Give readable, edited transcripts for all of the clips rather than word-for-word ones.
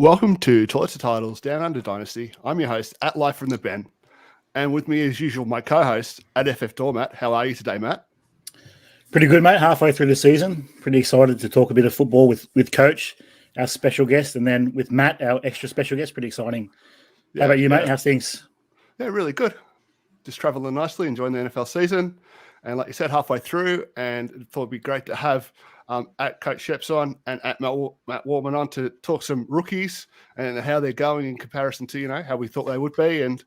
Welcome to Toilets to Titles Down Under Dynasty. I'm your host at Life from the Ben, and with me as usual, my co-host at FF Matt. How are you today, Matt? Pretty good, mate. Halfway through the season. Pretty excited to talk a bit of football with Coach, our special guest, and then with Matt, our extra special guest. Pretty exciting. How about you, mate? How's things? Yeah, really good. Just traveling nicely, enjoying the NFL season. And like you said, halfway through, and thought it'd be great to have at Coach Schepps on and at Matt Waldman on to talk some rookies and how they're going in comparison to, how we thought they would be. And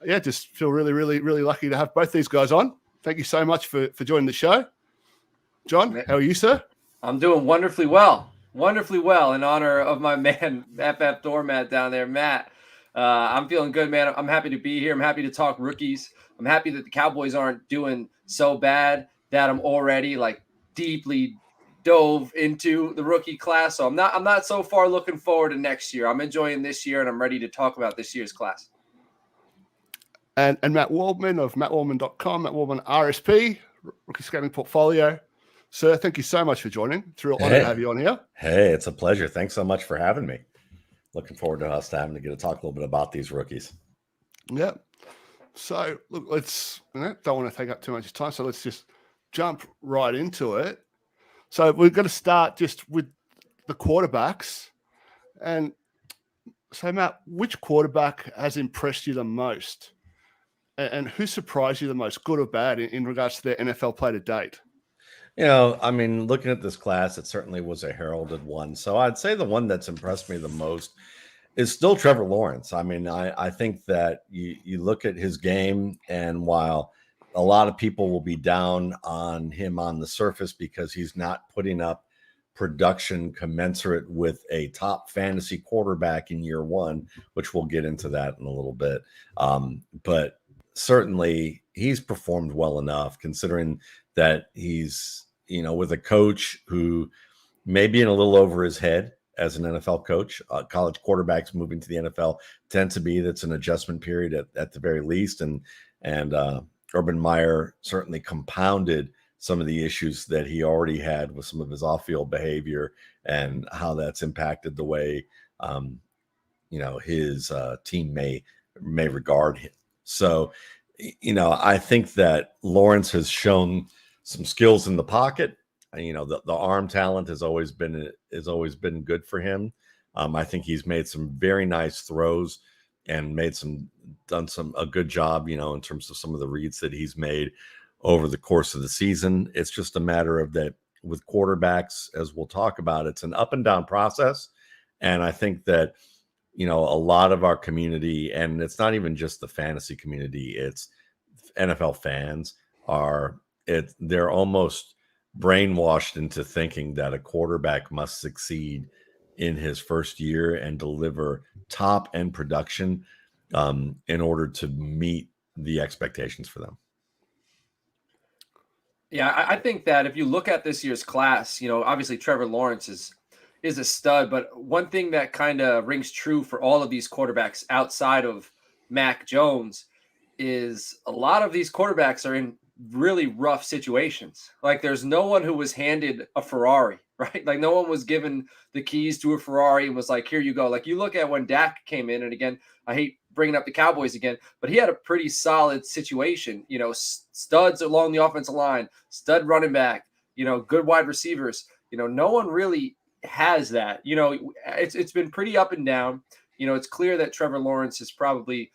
yeah, just feel really, really, really lucky to have both these guys on. Thank you so much for joining the show. John, how are you, sir? I'm doing wonderfully well. Wonderfully well in honor of my man, FF Doormat down there, Matt. I'm feeling good, man. I'm happy to be here. I'm happy to talk rookies. I'm happy that the Cowboys aren't doing so bad that I'm already deeply dove into the rookie class. So I'm not so far looking forward to next year. I'm enjoying this year, and I'm ready to talk about this year's class. And Matt Waldman of mattwaldman.com, Matt Waldman RSP, Rookie Scouting Portfolio. Sir, thank you so much for joining. It's a real honor to have you on here. Hey, it's a pleasure. Thanks so much for having me. Looking forward to us having to get to talk a little bit about these rookies. Yeah. So, look, don't want to take up too much time, so let's just jump right into it. So we're going to start just with the quarterbacks. And so, Matt, which quarterback has impressed you the most? And who surprised you the most, good or bad, in regards to their NFL play to date? Looking at this class, it certainly was a heralded one. So I'd say the one that's impressed me the most is still Trevor Lawrence. I think that you look at his game, and while a lot of people will be down on him on the surface because he's not putting up production commensurate with a top fantasy quarterback in year one, which we'll get into that in a little bit. But certainly he's performed well enough considering that he's, with a coach who may be in a little over his head as an NFL coach. College quarterbacks moving to the NFL tend to be, that's an adjustment period at the very least. And Urban Meyer certainly compounded some of the issues that he already had with some of his off-field behavior and how that's impacted the way, his team may regard him. So, I think that Lawrence has shown some skills in the pocket. The arm talent has always been good for him. I think he's made some very nice throws and done a good job, in terms of some of the reads that he's made over the course of the season. It's just a matter of that with quarterbacks, as we'll talk about, it's an up and down process. And I think that, a lot of our community, and it's not even just the fantasy community, it's NFL fans they're almost brainwashed into thinking that a quarterback must succeed in his first year and deliver top end production in order to meet the expectations for them. Yeah, I think that if you look at this year's class, obviously Trevor Lawrence is a stud, but one thing that kind of rings true for all of these quarterbacks outside of Mac Jones is a lot of these quarterbacks are in really rough situations. There's no one who was handed a Ferrari, right? No one was given the keys to a Ferrari and was like, here you go. You look at when Dak came in, and again, I hate bringing up the Cowboys again, but he had a pretty solid situation, studs along the offensive line, stud running back, good wide receivers. No one really has that. It's been pretty up and down. It's clear that Trevor Lawrence is probably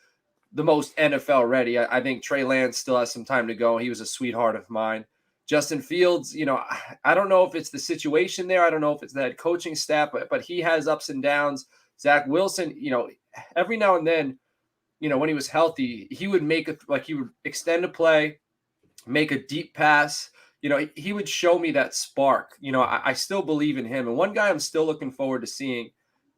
the most NFL ready. I think Trey Lance still has some time to go. He was a sweetheart of mine. Justin Fields, I don't know if it's the situation there. I don't know if it's that coaching staff, but he has ups and downs. Zach Wilson, every now and then, when he was healthy, he would he would extend a play, make a deep pass. He would show me that spark. I still believe in him. And one guy I'm still looking forward to seeing,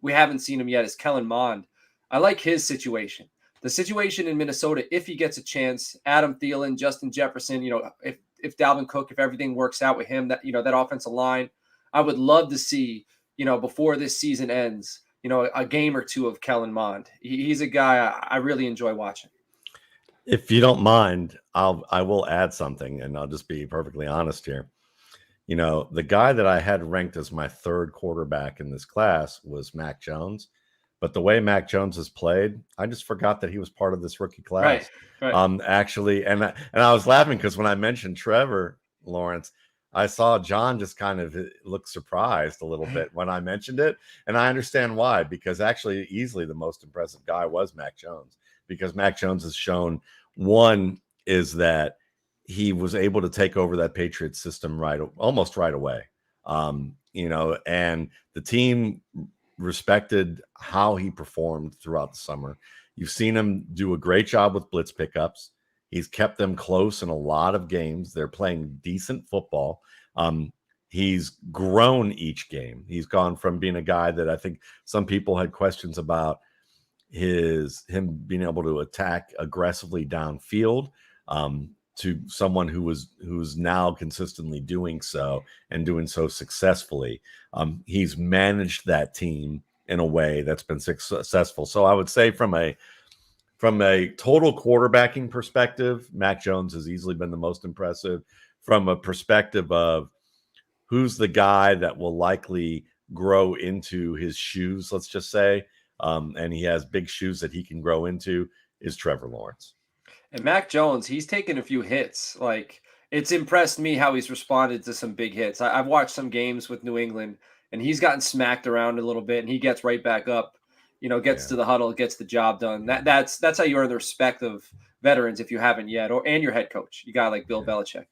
we haven't seen him yet, is Kellen Mond. I like his situation. The situation in Minnesota, if he gets a chance, Adam Thielen, Justin Jefferson, if Dalvin Cook, if everything works out with him, that offensive line, I would love to see, before this season ends, a game or two of Kellen Mond. He's a guy I really enjoy watching. If you don't mind, I will add something, and I'll just be perfectly honest here. The guy that I had ranked as my third quarterback in this class was Mac Jones. But the way Mac Jones has played, I just forgot that he was part of this rookie class. Right. Actually, and I was laughing because when I mentioned Trevor Lawrence, I saw John just kind of look surprised a little bit when I mentioned it. And I understand why, because actually easily the most impressive guy was Mac Jones, because Mac Jones has shown, one is that he was able to take over that Patriots system almost right away. And the team respected how he performed throughout the summer. You've seen him do a great job with blitz pickups. He's kept them close in a lot of games. They're playing decent football. He's grown each game. He's gone from being a guy that I think some people had questions about him being able to attack aggressively downfield, to someone who's now consistently doing so and doing so successfully. He's managed that team in a way that's been successful. So I would say from a total quarterbacking perspective, Mac Jones has easily been the most impressive. From a perspective of who's the guy that will likely grow into his shoes, let's just say, and he has big shoes that he can grow into, is Trevor Lawrence. And Mac Jones, he's taken a few hits. Like, it's impressed me how he's responded to some big hits. I've watched some games with New England, and he's gotten smacked around a little bit, and he gets right back up, gets to the huddle, gets the job done. That's how you earn the respect of veterans if you haven't yet, and your head coach. You got like Bill Belichick.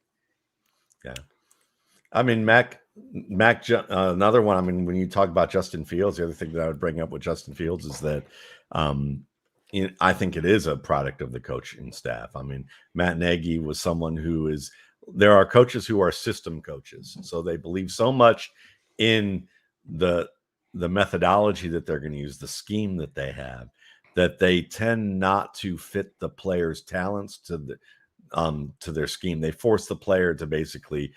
Yeah. I mean, Mac, another one. I mean, when you talk about Justin Fields, the other thing that I would bring up with Justin Fields is that I think it is a product of the coaching staff. I mean, Matt Nagy was someone there are coaches who are system coaches. So they believe so much in the methodology that they're going to use, the scheme that they have, that they tend not to fit the player's talents to their scheme. They force the player to basically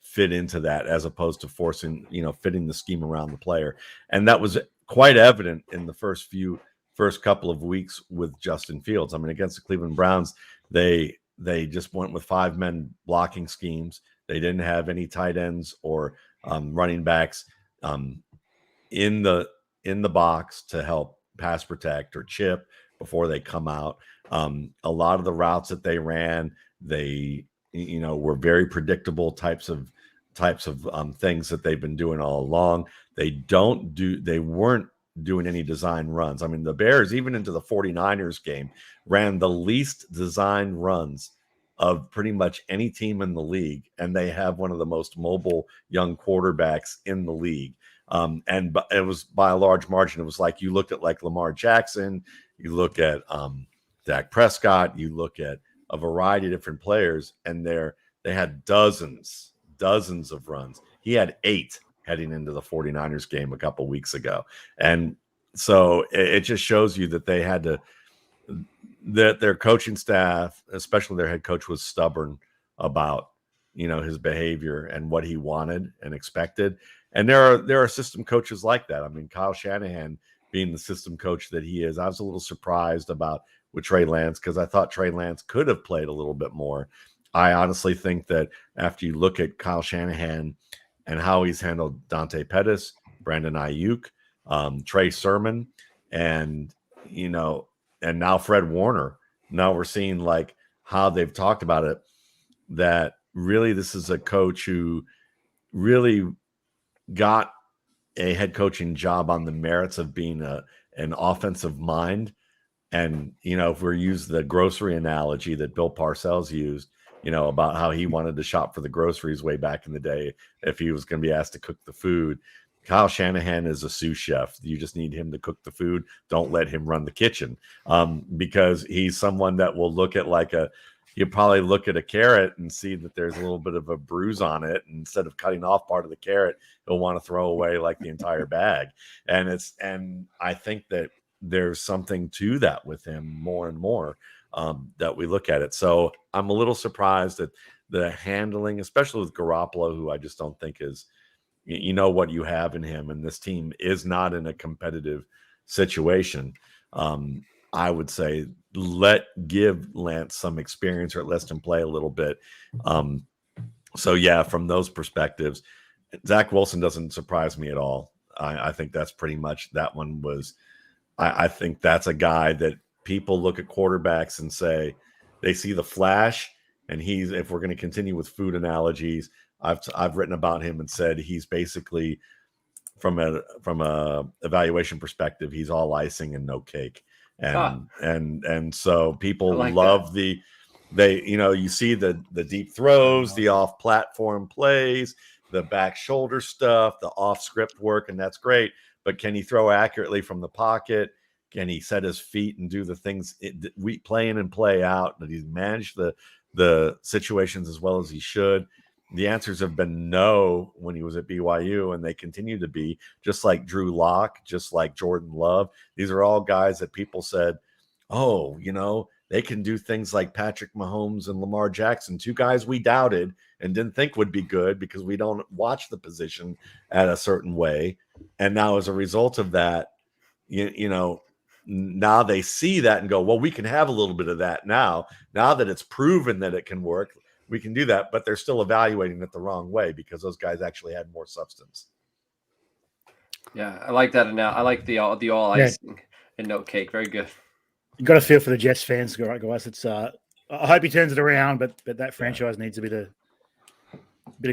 fit into that, as opposed to fitting the scheme around the player. And that was quite evident in the first couple of weeks with Justin Fields. I mean, against the Cleveland Browns, they just went with 5-men blocking schemes. They didn't have any tight ends or running backs in the box to help pass protect or chip before they come out. A lot of the routes that they ran, they were very predictable types of things that they've been doing all along. They weren't doing any design runs. I mean, the Bears, even into the 49ers game, ran the least design runs of pretty much any team in the league. And they have one of the most mobile young quarterbacks in the league. And it was by a large margin. It was like, you looked at like Lamar Jackson, you look at Dak Prescott, you look at a variety of different players, and they had dozens of runs. He had 8 heading into the 49ers game a couple weeks ago. And so it just shows you that they had to, that their coaching staff, especially their head coach, was stubborn about, his behavior and what he wanted and expected. And there are system coaches like that. I mean, Kyle Shanahan being the system coach that he is, I was a little surprised about with Trey Lance, because I thought Trey Lance could have played a little bit more. I honestly think that after you look at Kyle Shanahan and how he's handled Dante Pettis, Brandon Ayuk, Trey Sermon, and now Fred Warner. Now we're seeing like how they've talked about it, that really this is a coach who really got a head coaching job on the merits of being an offensive mind. And, if we use the grocery analogy that Bill Parcells used, about how he wanted to shop for the groceries way back in the day if he was going to be asked to cook the food. Kyle Shanahan is a sous chef. You just need him to cook the food. Don't let him run the kitchen, because he's someone that will look at he'll probably look at a carrot and see that there's a little bit of a bruise on it. And instead of cutting off part of the carrot, he'll want to throw away like the entire bag. And I think that there's something to that with him more and more, that we look at it. So I'm a little surprised at the handling, especially with Garoppolo, who I just don't think is, what you have in him. And this team is not in a competitive situation. I would say give Lance some experience, or let him play a little bit. So yeah, from those perspectives, Zach Wilson doesn't surprise me at all. I think that's pretty much, that one was I think that's a guy that people look at quarterbacks and say they see the flash, and if we're going to continue with food analogies, I've written about him and said he's basically from a evaluation perspective, he's all icing and no cake. And so people love you see the deep throws, the off platform plays, the back shoulder stuff, the off script work, and that's great. But can he throw accurately from the pocket? Can he set his feet and do the things we play in and play out? That he's managed the situations as well as he should? The answers have been no when he was at BYU, and they continue to be, just like Drew Lock, just like Jordan Love. These are all guys that people said, oh, they can do things like Patrick Mahomes and Lamar Jackson, two guys we doubted and didn't think would be good because we don't watch the position at a certain way. And now as a result of that, now they see that and go, well, we can have a little bit of that now that it's proven that it can work. We can do that, but they're still evaluating it the wrong way because those guys actually had more substance. Yeah, I like that. And now I like the all icing and no cake. Very good. You got to feel for the Jets fans, right, guys? It's I hope he turns it around, but that franchise needs a bit of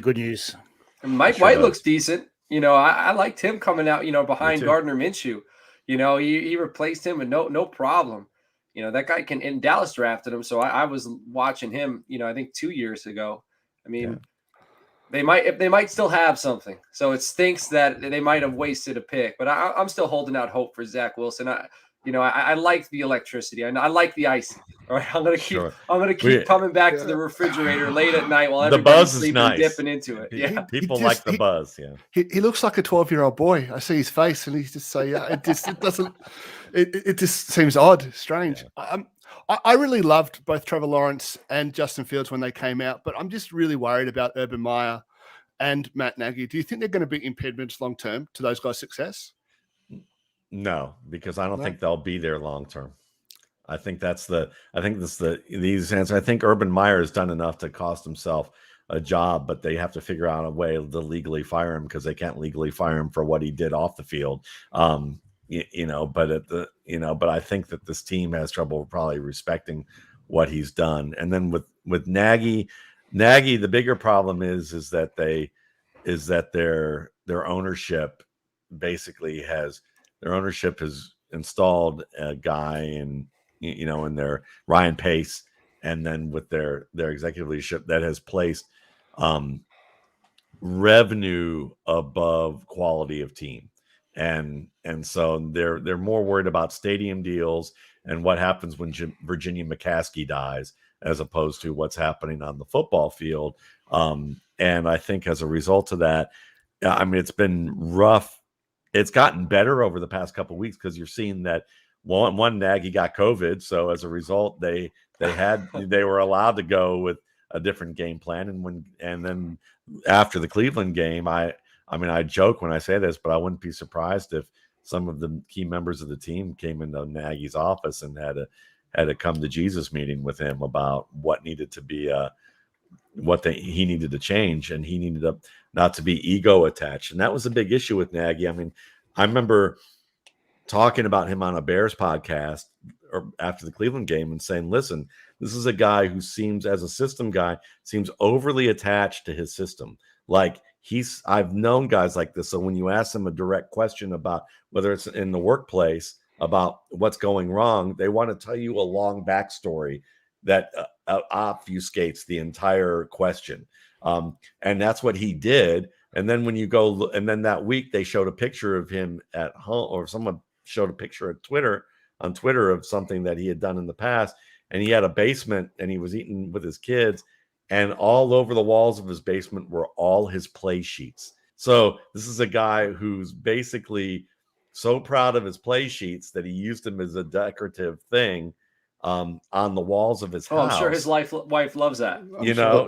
good news. And Mike White looks decent. I liked him coming out. Behind Gardner Minshew. He replaced him with no problem. That guy and Dallas drafted him. So I was watching him, I think 2 years ago. I mean, they might still have something. So it stinks that they might have wasted a pick, but I'm still holding out hope for Zach Wilson. I like the electricity. I like the icing. All right. I'm going to keep coming back to the refrigerator late at night while everybody's sleeping, nice. Dipping into it. Yeah. People like the buzz. Yeah. He looks like a 12-year-old boy. I see his face and he's just say, it just seems odd, strange. Yeah. I really loved both Trevor Lawrence and Justin Fields when they came out, but I'm just really worried about Urban Meyer and Matt Nagy. Do you think they're going to be impediments long-term to those guys' success? No, because I don't think they'll be there long-term. I think the easiest answer. I think Urban Meyer has done enough to cost himself a job, but they have to figure out a way to legally fire him because they can't legally fire him for what he did off the field. But I think that this team has trouble probably respecting what he's done. And then with Nagy, the bigger problem is that their ownership basically has installed a guy in their Ryan Pace, and then with their executive leadership that has placed revenue above quality of team. And so they're more worried about stadium deals and what happens when Virginia McCaskey dies, as opposed to what's happening on the football field. And I think as a result of that, it's been rough. It's gotten better over the past couple of weeks because you're seeing that one Nagy got COVID, so as a result, they were allowed to go with a different game plan. And then after the Cleveland game, I joke when I say this, but I wouldn't be surprised if some of the key members of the team came into Nagy's office and had a come to Jesus meeting with him about what needed to be he needed to change, and he needed not to be ego attached. And that was a big issue with Nagy. I remember talking about him on a Bears podcast or after the Cleveland game and saying, listen, this is a guy who seems, as a system guy, seems overly attached to his system. Like I've known guys like this. So when you ask them a direct question about whether it's in the workplace about what's going wrong, they want to tell you a long backstory that obfuscates the entire question. And that's what he did. And then when you go, and then that week they showed a picture of him at home, or someone showed a picture on Twitter of something that he had done in the past. And he had a basement and he was eating with his kids, and all over the walls of his basement were all his play sheets. So this is a guy who's basically so proud of his play sheets that he used them as a decorative thing on the walls of his house. I'm sure his wife loves that.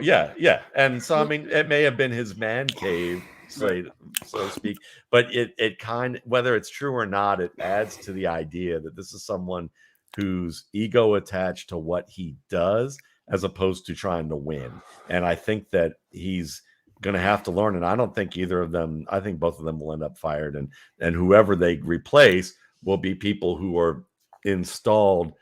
Yeah. And so, it may have been his man cave, so to speak, but it whether it's true or not, it adds to the idea that this is someone who's ego attached to what he does as opposed to trying to win. And I think that he's going to have to learn. And I don't think either of them, I think both of them will end up fired, and whoever they replace will be people who are installed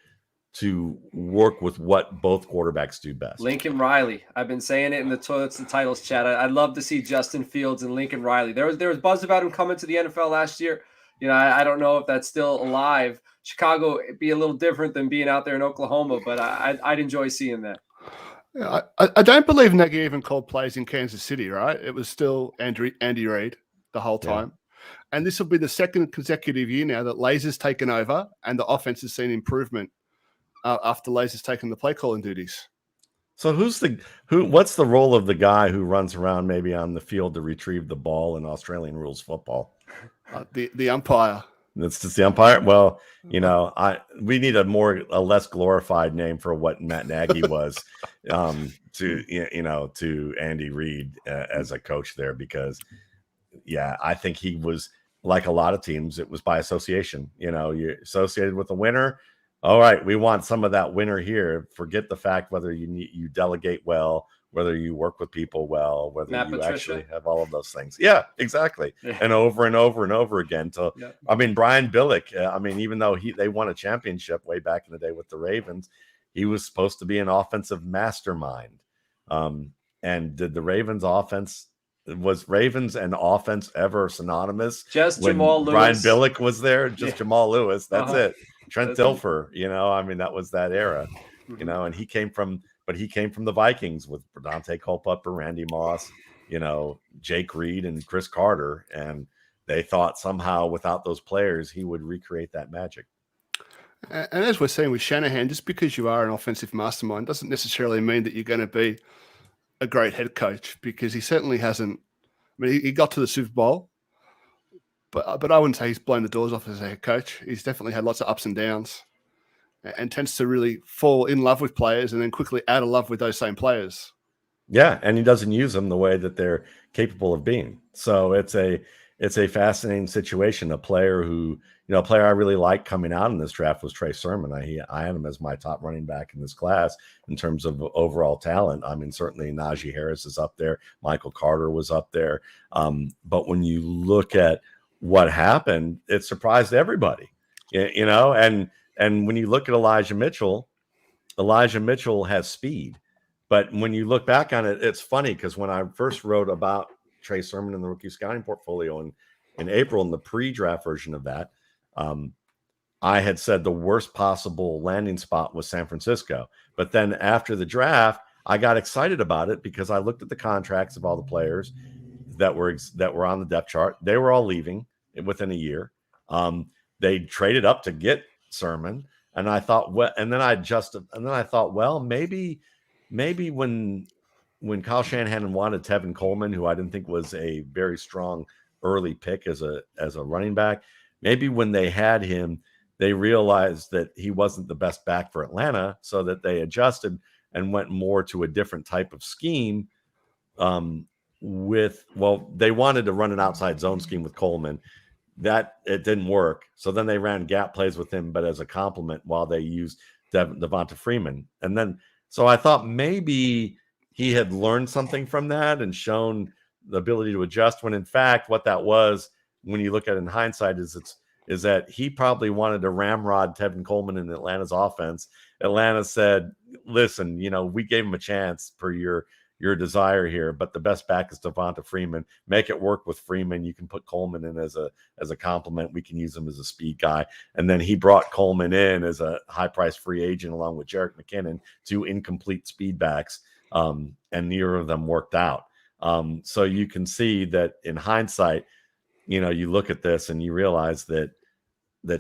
to work with what both quarterbacks do best. Lincoln Riley. I've been saying it in the Toilets and Titles chat. I'd love to see Justin Fields and Lincoln Riley. There was buzz about him coming to the NFL last year. I don't know if that's still alive. Chicago, it'd be a little different than being out there in Oklahoma, but I'd enjoy seeing that. Yeah, I don't believe Nagy even called plays in Kansas City, right? It was still Andy Reid the whole time. Yeah. And this will be the second consecutive year now that Laser's taken over and the offense has seen improvement after Laser's taken the play calling duties. So what's the role of the guy who runs around maybe on the field to retrieve the ball in Australian rules football? The umpire. That's just the umpire. Well, we need a less glorified name for what Matt Nagy was to Andy Reid as a coach there, because I think he was like a lot of teams. It was by association. You're associated with a winner. All right, we want some of that winner here. Forget the fact whether you delegate well, whether you work with people well, whether Matt you Patricia. Actually have all of those things. Yeah, exactly. Yeah. And over and over and over again. I mean, Brian Billick, even though they won a championship way back in the day with the Ravens, he was supposed to be an offensive mastermind. And did the Ravens offense, was Ravens and offense ever synonymous? Just Jamal Lewis. Brian Billick was there, Jamal Lewis. That's it. Trent Dilfer, that was that era, and he came from the Vikings with Dante Culpepper, Randy Moss, Jake Reed and Chris Carter. And they thought somehow without those players, he would recreate that magic. And as we're seeing with Shanahan, just because you are an offensive mastermind doesn't necessarily mean that you're going to be a great head coach, because he certainly hasn't. I mean, he got to the Super Bowl, but I wouldn't say he's blown the doors off as a head coach. He's definitely had lots of ups and downs, and tends to really fall in love with players and then quickly out of love with those same players. Yeah, and he doesn't use them the way that they're capable of being. So it's a fascinating situation. A player I really liked coming out in this draft was Trey Sermon. I had him as my top running back in this class in terms of overall talent. I mean, certainly Najee Harris is up there. Michael Carter was up there. But when you look at what happened, it surprised everybody, and when you look at Elijah Mitchell has speed. But when you look back on it, it's funny, because when I first wrote about Trey Sermon in the rookie scouting portfolio in April, in the pre-draft version of that, I had said the worst possible landing spot was San Francisco. But then after the draft, I got excited about it because I looked at the contracts of all the players that were on the depth chart. They were all leaving within a year. They traded up to get Sermon, and I thought, maybe when Kyle Shanahan wanted Tevin Coleman, who I didn't think was a very strong early pick as a running back, maybe when they had him, they realized that he wasn't the best back for Atlanta, so that they adjusted and went more to a different type of scheme. They wanted to run an outside zone scheme with Coleman. That it didn't work. So then they ran gap plays with him, but as a complement, while they used Devonta Freeman. And then, so I thought maybe he had learned something from that and shown the ability to adjust, when in fact, what that was, when you look at it in hindsight, is that he probably wanted to ramrod Tevin Coleman in Atlanta's offense. Atlanta said, listen, we gave him a chance per your desire here, but the best back is Devonta Freeman. Make it work with Freeman. You can put Coleman in as a complement. We can use him as a speed guy. And then he brought Coleman in as a high-priced free agent along with Jerick McKinnon, two incomplete speed backs, and neither of them worked out. So you can see that in hindsight, you look at this and you realize that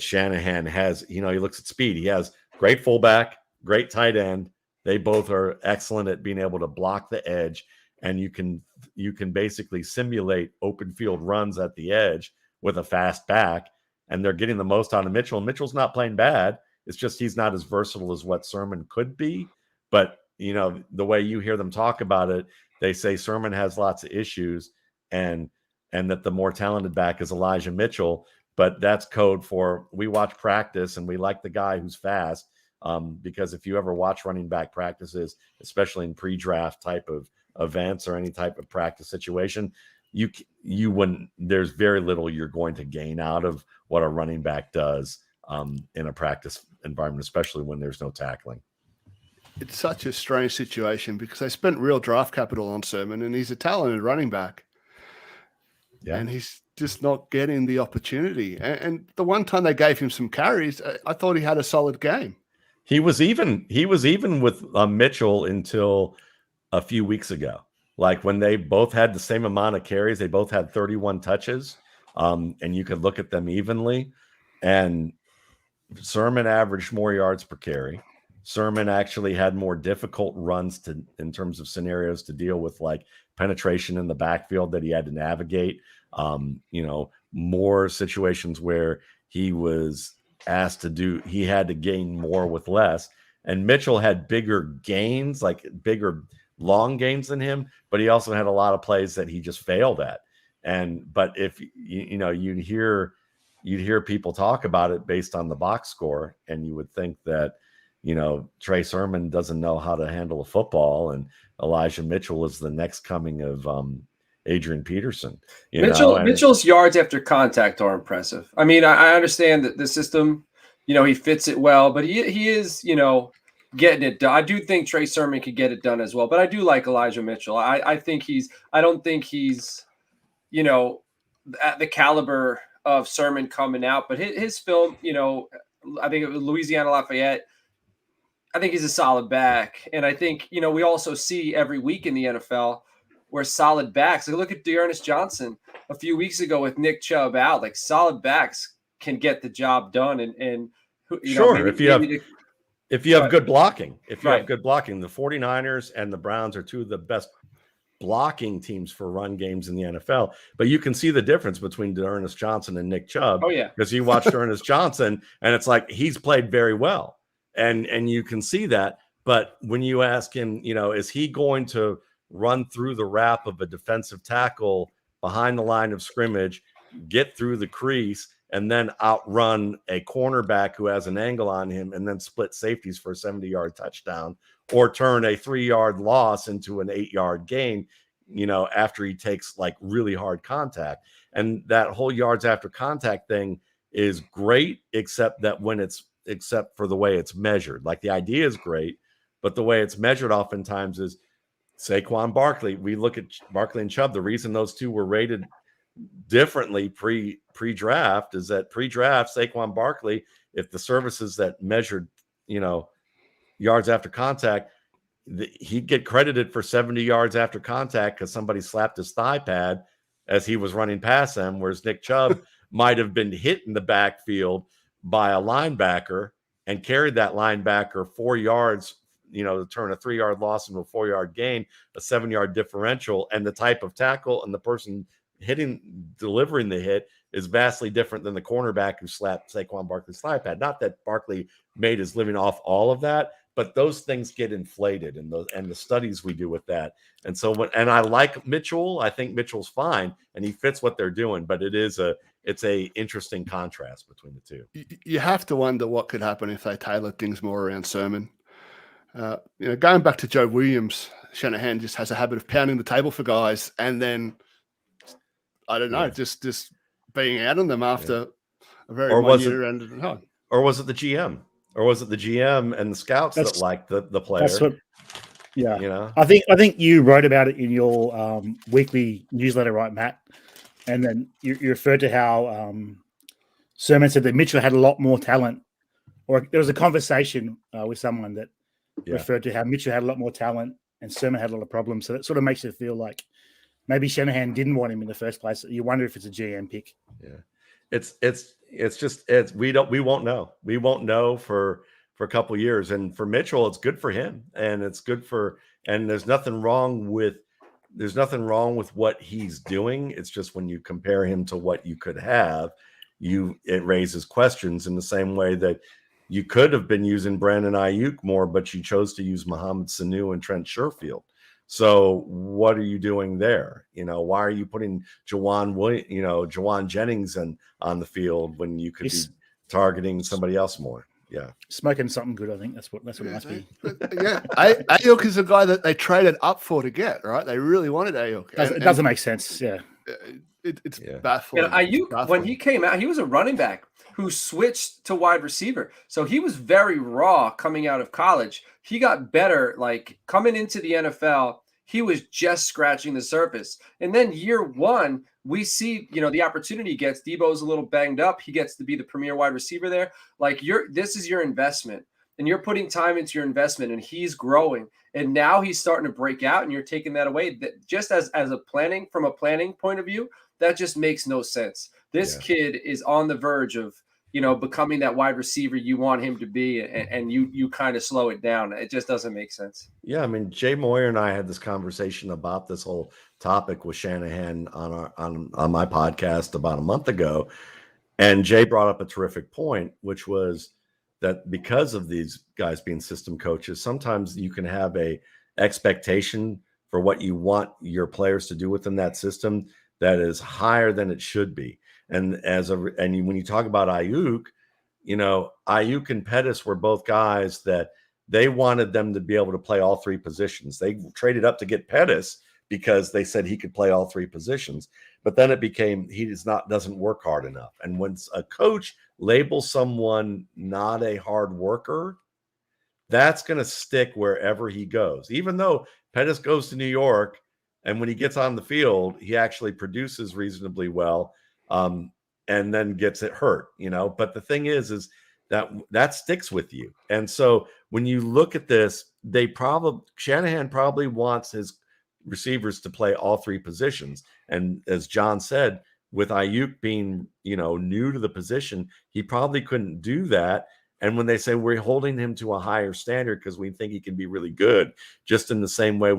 Shanahan has, he looks at speed. He has great fullback, great tight end. They both are excellent at being able to block the edge, and you can basically simulate open field runs at the edge with a fast back, and they're getting the most out of Mitchell. And Mitchell's not playing bad. It's just he's not as versatile as what Sermon could be. But, the way you hear them talk about it, they say Sermon has lots of issues and that the more talented back is Elijah Mitchell. But that's code for, we watch practice and we like the guy who's fast. Because if you ever watch running back practices, especially in pre-draft type of events or any type of practice situation, you wouldn't. There's very little you're going to gain out of what a running back does in a practice environment, especially when there's no tackling. It's such a strange situation because they spent real draft capital on Sermon, and he's a talented running back. Yeah. And he's just not getting the opportunity. And the one time they gave him some carries, I thought he had a solid game. He was even with Mitchell until a few weeks ago. Like when they both had the same amount of carries, they both had 31 touches, and you could look at them evenly. And Sermon averaged more yards per carry. Sermon actually had more difficult runs in terms of scenarios to deal with, like penetration in the backfield that he had to navigate. More situations where he was asked to do, he had to gain more with less. And Mitchell had bigger gains, like bigger long gains than him, but he also had a lot of plays that he just failed at. But if you'd hear people talk about it based on the box score, and you would think that, Trey Sermon doesn't know how to handle a football, and Elijah Mitchell is the next coming of Adrian Peterson. Mitchell's yards after contact are impressive. I mean, I understand that the system, he fits it well, but he is, getting it done. I do think Trey Sermon could get it done as well, but I do like Elijah Mitchell. I don't think he's, at the caliber of Sermon coming out, but his film, I think it was Louisiana Lafayette. I think he's a solid back. And I think, we also see every week in the NFL where solid backs, like look at D'Ernest Johnson a few weeks ago with Nick Chubb out, like solid backs can get the job done. And sure, if you have good blocking, the 49ers and the Browns are two of the best blocking teams for run games in the NFL. But you can see the difference between D'Ernest Johnson and Nick Chubb. Oh yeah. Because you watch D'Ernest Johnson and it's like he's played very well. And you can see that. But when you ask him, is he going to run through the wrap of a defensive tackle behind the line of scrimmage, get through the crease, and then outrun a cornerback who has an angle on him and then split safeties for a 70-yard touchdown, or turn a 3-yard loss into an 8-yard gain, after he takes like really hard contact? And that whole yards after contact thing is great, except for the way it's measured. Like the idea is great, but the way it's measured oftentimes is Saquon Barkley. We look at Barkley and Chubb. The reason those two were rated differently pre-draft is that pre-draft Saquon Barkley, if the services that measured, yards after contact, he'd get credited for 70 yards after contact because somebody slapped his thigh pad as he was running past them, whereas Nick Chubb might have been hit in the backfield by a linebacker and carried that linebacker 4 yards, to turn a 3-yard loss into a 4-yard gain, a 7-yard differential, and the type of tackle and the person delivering the hit is vastly different than the cornerback who slapped Saquon Barkley's thigh pad. Not that Barkley made his living off all of that, but those things get inflated and the studies we do with that. And so and I like Mitchell. I think Mitchell's fine and he fits what they're doing, but it's a interesting contrast between the two. You have to wonder what could happen if they tailored things more around Sermon. Going back to Joe Williams, Shanahan just has a habit of pounding the table for guys and then, I don't know, just being out on them after a very year ended. Or was it the GM? Or was it the GM and the scouts that liked the player? That's what, I think you wrote about it in your weekly newsletter, right, Matt? And then you referred to how Sermon said that Mitchell had a lot more talent, or there was a conversation with someone that referred to how Mitchell had a lot more talent and Sermon had a lot of problems. So that sort of makes it feel like maybe Shanahan didn't want him in the first place. You wonder if it's a GM pick. Yeah, we won't know. We won't know for a couple of years. And for Mitchell, it's good for him, and it's good and there's nothing wrong with what he's doing. It's just when you compare him to what you could have, it raises questions in the same way that you could have been using Brandon Ayuk more, but you chose to use Mohamed Sanu and Trent Sherfield. So what are you doing there? Why are you putting Jawan Jennings on the field when you could be targeting somebody else more? Yeah. Smoking something good, I think. That's what it must be. Ayuk is a guy that they traded up for to get, right? They really wanted Ayuk. It doesn't make sense. Yeah. It's baffling. And Ayuk, when he came out, he was a running back who switched to wide receiver. So he was very raw coming out of college. He got better, like coming into the NFL, he was just scratching the surface. And then year one, we see, the opportunity he gets. Debo's a little banged up. He gets to be the premier wide receiver there. Like this is your investment. And you're putting time into your investment, and he's growing. And now he's starting to break out, and you're taking that away. That just as from a planning point of view, that just makes no sense. This kid is on the verge of, becoming that wide receiver you want him to be, and you kind of slow it down. It just doesn't make sense. Yeah, I mean, Jay Moyer and I had this conversation about this whole topic with Shanahan on my podcast about a month ago, and Jay brought up a terrific point, which was that because of these guys being system coaches, sometimes you can have a expectation for what you want your players to do within that system that is higher than it should be. And when you talk about Ayuk, Ayuk and Pettis were both guys that they wanted them to be able to play all three positions. They traded up to get Pettis because they said he could play all three positions. But then it became doesn't work hard enough. And when a coach labels someone not a hard worker, that's going to stick wherever he goes. Even though Pettis goes to New York, and when he gets on the field, he actually produces reasonably well, and then gets it hurt, But the thing is that sticks with you. And so when you look at this, Shanahan probably wants his receivers to play all three positions. And as John said, with Ayuk being, new to the position, he probably couldn't do that. And when they say we're holding him to a higher standard because we think he can be really good, just in the same way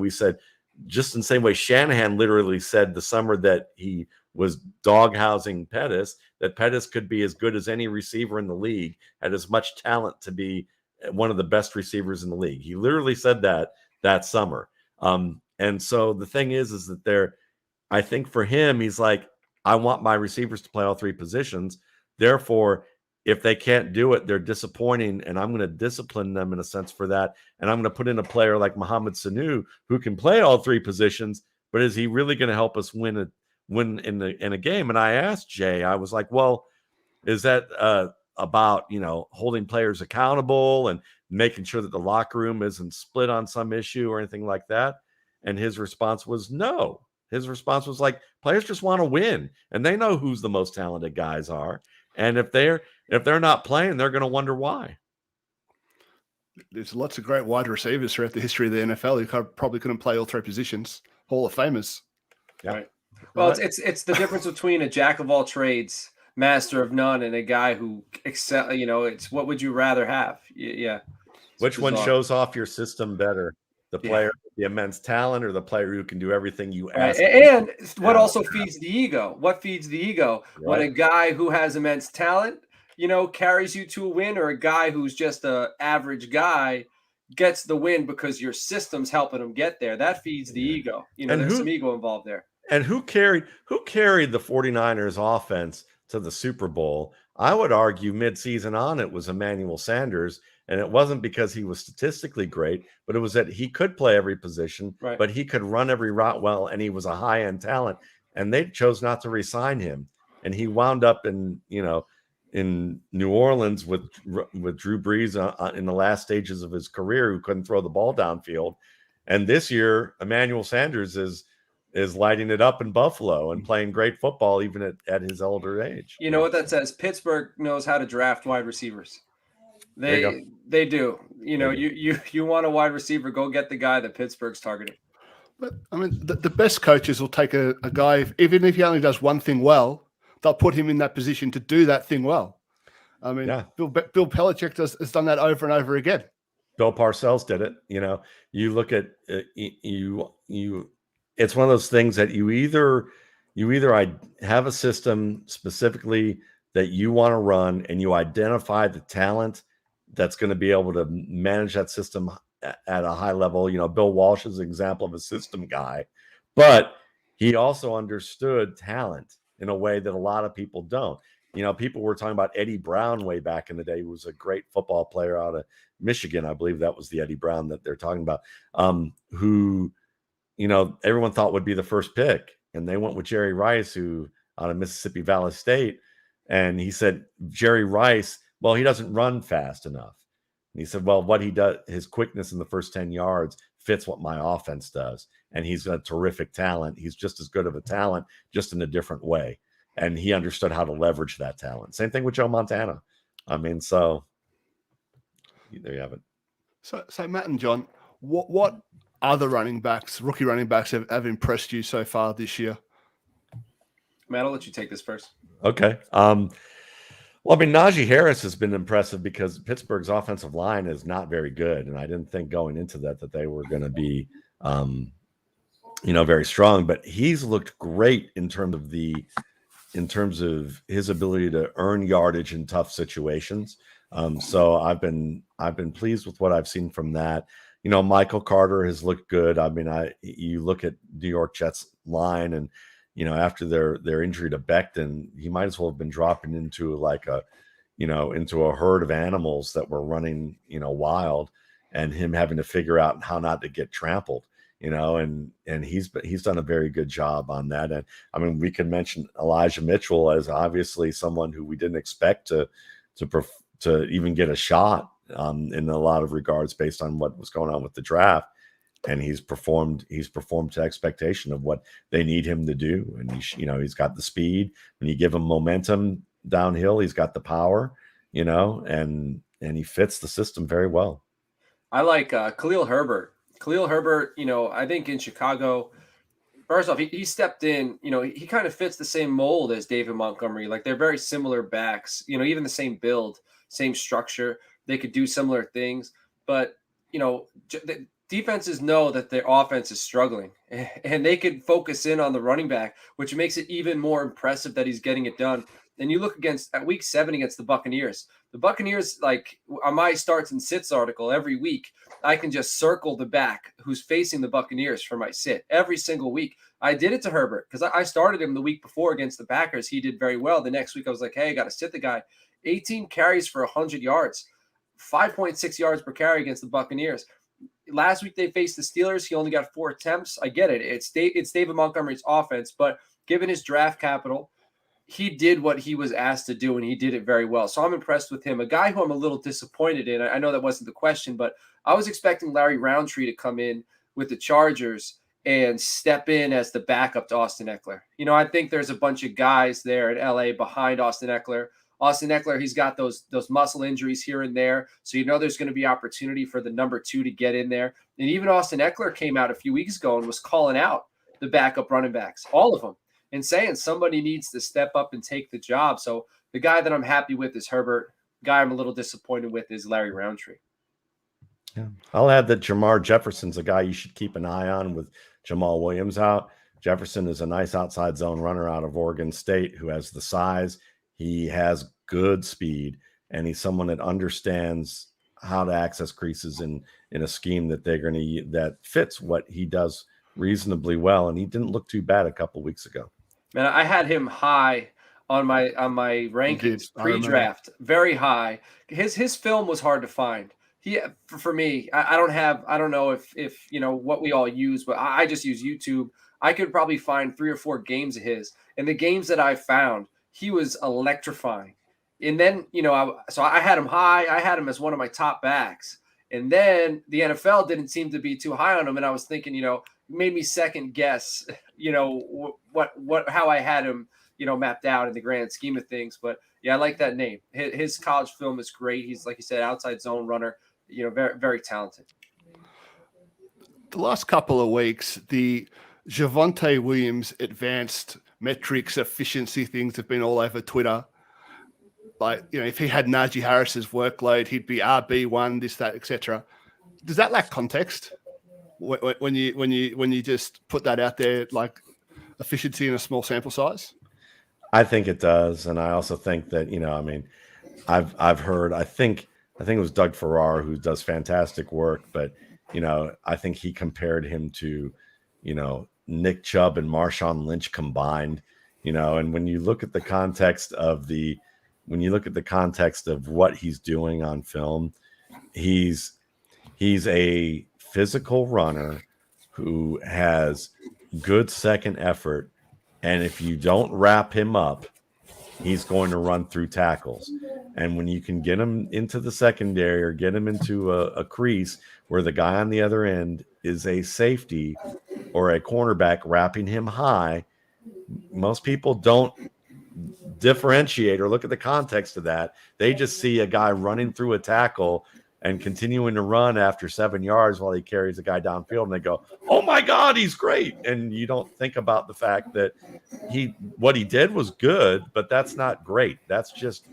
Shanahan literally said the summer that he was doghousing Pettis, that Pettis could be as good as any receiver in the league, had as much talent to be one of the best receivers in the league. He literally said that summer. And so the thing is that I think for him, he's like, I want my receivers to play all three positions. Therefore, if they can't do it, they're disappointing, and I'm going to discipline them in a sense for that. And I'm going to put in a player like Mohamed Sanu who can play all three positions, but is he really going to help us win in a game? And I asked Jay, I was like, well, is that about, holding players accountable and making sure that the locker room isn't split on some issue or anything like that? And his response was no. His response was like, players just want to win, and they know who's the most talented guys are. And if they're not playing, they're going to wonder why. There's lots of great wide receivers throughout the history of the NFL who probably couldn't play all three positions. Hall of Famers. Yeah. Right. Well, it's the difference between a jack of all trades, master of none, and a guy who excel. It's what would you rather have? Yeah. Which one shows off your system better? The player with the immense talent, or the player who can do everything you ask? And what also feeds the ego? What feeds the ego? Right. When a guy who has immense talent, carries you to a win, or a guy who's just an average guy gets the win because your system's helping him get there. That feeds the ego. There's some ego involved there. And who carried the 49ers offense to the Super Bowl? I would argue mid-season on it was Emmanuel Sanders. And it wasn't because he was statistically great, but it was that he could play every position, but he could run every route well, and he was a high-end talent. And they chose not to re-sign him. And he wound up in New Orleans with Drew Brees in the last stages of his career, who couldn't throw the ball downfield. And this year, Emmanuel Sanders is lighting it up in Buffalo and playing great football, even at his older age. You know what that says? Pittsburgh knows how to draft wide receivers. They do. You want a wide receiver, go get the guy that Pittsburgh's targeting. But I mean, the best coaches will take a guy, even if he only does one thing well, they'll put him in that position to do that thing well. I mean, Bill Belichick has done that over and over again. Bill Parcells did it. You look at you. It's one of those things that you either have a system specifically that you want to run, and you identify the talent that's going to be able to manage that system at a high level. Bill Walsh is an example of a system guy, but he also understood talent in a way that a lot of people don't. People were talking about Eddie Brown way back in the day, who was a great football player out of Michigan. I believe that was the Eddie Brown that they're talking about, who, everyone thought would be the first pick. and they went with Jerry Rice, who out of Mississippi Valley State. And he said, Jerry Rice, well, he doesn't run fast enough. And he said, well, what he does, his quickness in the first 10 yards fits what my offense does. And he's a terrific talent. He's just as good of a talent, just in a different way. And he understood how to leverage that talent. Same thing with Joe Montana. I mean, so there you have it. So Matt and John, what other rookie running backs have impressed you so far this year? Matt, I'll let you take this first. Okay. Well, I mean, Najee Harris has been impressive because Pittsburgh's offensive line is not very good. And I didn't think going into that they were going to be, very strong, but he's looked great in terms of his ability to earn yardage in tough situations. So I've been pleased with what I've seen from that. Michael Carter has looked good. I mean, you look at New York Jets line, and after their injury to Becton, he might as well have been dropping into into a herd of animals that were running wild, and him having to figure out how not to get trampled. And he's done a very good job on that. And I mean, we can mention Elijah Mitchell as obviously someone who we didn't expect to even get a shot in a lot of regards based on what was going on with the draft. And he's performed to expectation of what they need him to do. And he's got the speed. When you give him momentum downhill, he's got the power, and he fits the system very well. I like Khalil Herbert. Khalil Herbert, I think in Chicago, first off, he stepped in, he kind of fits the same mold as David Montgomery. Like, they're very similar backs, even the same build, same structure. They could do similar things, but, the defenses know that their offense is struggling, and they could focus in on the running back, which makes it even more impressive that he's getting it done. And you look at week 7 against the Buccaneers. The Buccaneers, like on my starts and sits article every week, I can just circle the back who's facing the Buccaneers for my sit every single week. I did it to Herbert because I started him the week before against the Packers. He did very well. The next week I was like, hey, I got to sit the guy. 18 carries for 100 yards, 5.6 yards per carry against the Buccaneers. Last week they faced the Steelers. He only got 4 attempts. I get it. It's David Montgomery's offense, but given his draft capital, he did what he was asked to do, and he did it very well. So I'm impressed with him. A guy who I'm a little disappointed in, I know that wasn't the question, but I was expecting Larry Roundtree to come in with the Chargers and step in as the backup to Austin Eckler. I think there's a bunch of guys there in LA behind Austin Eckler. Austin Eckler, he's got those muscle injuries here and there. So there's going to be opportunity for the number 2 to get in there. And even Austin Eckler came out a few weeks ago and was calling out the backup running backs, all of them, and saying somebody needs to step up and take the job. So the guy that I'm happy with is Herbert. The guy I'm a little disappointed with is Larry Roundtree. Yeah. I'll add that Jamar Jefferson's a guy you should keep an eye on with Jamal Williams out. Jefferson is a nice outside zone runner out of Oregon State who has the size. He has good speed, and he's someone that understands how to access creases in a scheme that that fits what he does reasonably well. And he didn't look too bad a couple weeks ago. Man, I had him high on my rankings pre-draft, very high. His film was hard to find. For me, I don't know if what we all use, but I just use YouTube. I could probably find 3 or 4 games of his, and the games that I found, he was electrifying. And then, so I had him high. I had him as one of my top backs. And then the NFL didn't seem to be too high on him. And I was thinking, made me second guess, how I had him, mapped out in the grand scheme of things. But yeah, I like that name. His college film is great. He's, like you said, outside zone runner, very, very talented. The last couple of weeks, the Javonte Williams advanced metrics, efficiency things have been all over Twitter. Like, if he had Najee Harris's workload, he'd be RB1, this, that, etc. Does that lack context when you just put that out there, like efficiency in a small sample size? I think it does, and I also think that I've heard. I think it was Doug Farrar who does fantastic work, but I think he compared him to Nick Chubb and Marshawn Lynch combined. And when you look at the context of what he's doing on film, he's a physical runner who has good second effort And if you don't wrap him up, he's going to run through tackles. And when you can get him into the secondary or get him into a crease where the guy on the other end is a safety or a cornerback wrapping him high, most people don't differentiate or look at the context of that. They just see a guy running through a tackle and continuing to run after 7 yards while he carries the guy downfield, and they go, "Oh my God, he's great!" And you don't think about the fact that what he did was good, but that's not great. That's just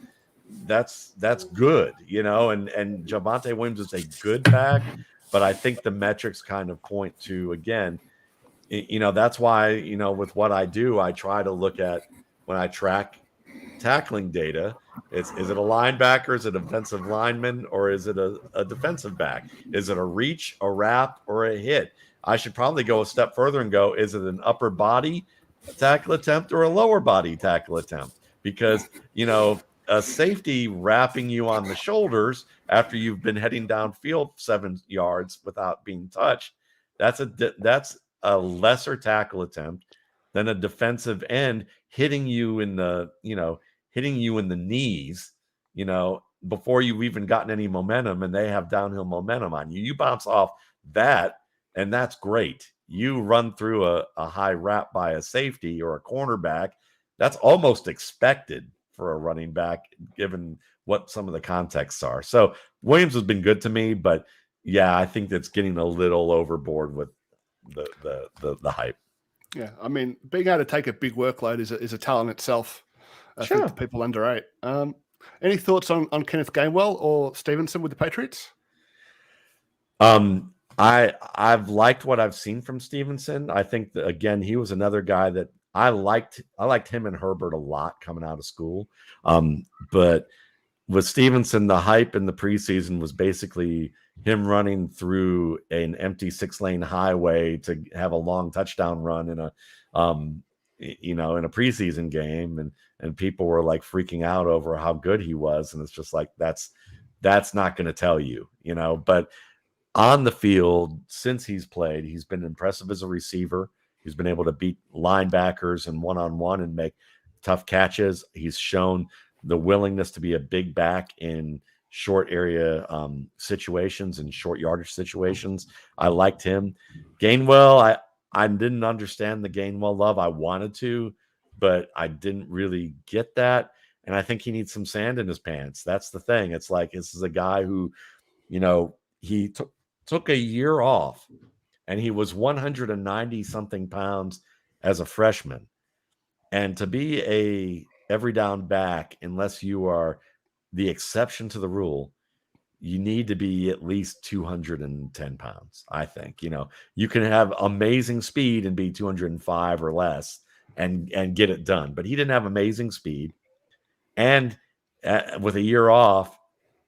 that's good, you know. And Javonte Williams is a good back, but I think the metrics kind of point to, again, you know, that's why, you know, with what I do, I try to look at when I track tackling data, is it a linebacker, is it a defensive lineman, or is it a defensive back? Is it a reach, a wrap, or a hit? I should probably go a step further and go, is it an upper body tackle attempt or a lower body tackle attempt? Because, you know, a safety wrapping you on the shoulders after you've been heading downfield 7 yards without being touched, that's a lesser tackle attempt than a defensive end hitting you in the, you know, hitting you in the knees, you know, before you've even gotten any momentum, and they have downhill momentum on you. You bounce off that, and that's great. You run through a high wrap by a safety or a cornerback, that's almost expected for a running back, given what some of the contexts are. So Williams has been good to me, but yeah, I think that's getting a little overboard with the hype. Yeah, I mean, being able to take a big workload is a talent itself. I Sure. think people underrate. Any thoughts on Kenneth Gainwell or Stevenson with the Patriots? I've liked what I've seen from Stevenson. I think that, again, he was another guy that I liked him and Herbert a lot coming out of school. But with Stevenson, the hype in the preseason was basically him running through an empty 6-lane highway to have a long touchdown run in a preseason game, and people were like freaking out over how good he was, and it's just like that's not going to tell you, you know. But on the field, since he's played, he's been impressive as a receiver. He's been able to beat linebackers and one-on-one and make tough catches. He's shown the willingness to be a big back in short area situations and short yardage situations. I liked him. Gainwell, I didn't understand the Gainwell love. I wanted to, but I didn't really get that. And I think he needs some sand in his pants. That's the thing. It's like, this is a guy who, you know, he took a year off, and he was 190 something pounds as a freshman. And to be a every down back, unless you are the exception to the rule, you need to be at least 210 pounds. I think, you know, you can have amazing speed and be 205 or less and get it done. But he didn't have amazing speed. And with a year off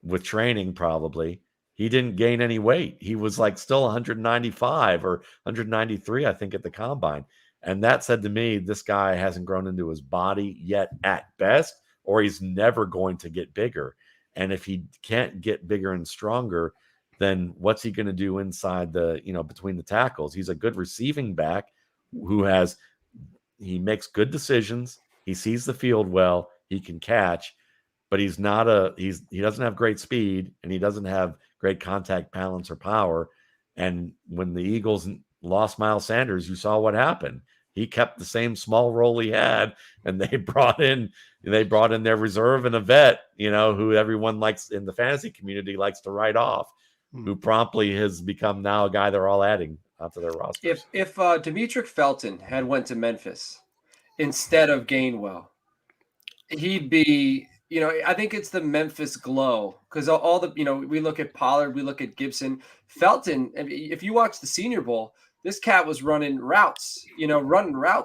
with training, probably, he didn't gain any weight. He was like still 195 or 193, I think, at the combine. And that said to me, this guy hasn't grown into his body yet at best, or he's never going to get bigger. And if he can't get bigger and stronger, then what's he going to do inside the, you know, between the tackles? He's a good receiving back he makes good decisions. He sees the field well. He can catch, but he doesn't have great speed, and he doesn't have great contact balance or power. And when the Eagles lost Miles Sanders, you saw what happened. He kept the same small role he had, and they brought in their reserve and a vet, you know, who everyone likes in the fantasy community likes to write off, who promptly has become now a guy they're all adding onto their roster. If Demetric Felton had went to Memphis instead of Gainwell, he'd be, you know, I think it's the Memphis glow, because all the, you know, we look at Pollard, we look at Gibson. Felton, if you watch the Senior Bowl, this cat was running routes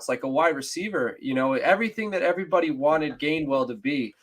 like a wide receiver, you know, everything that everybody wanted Gainwell to be.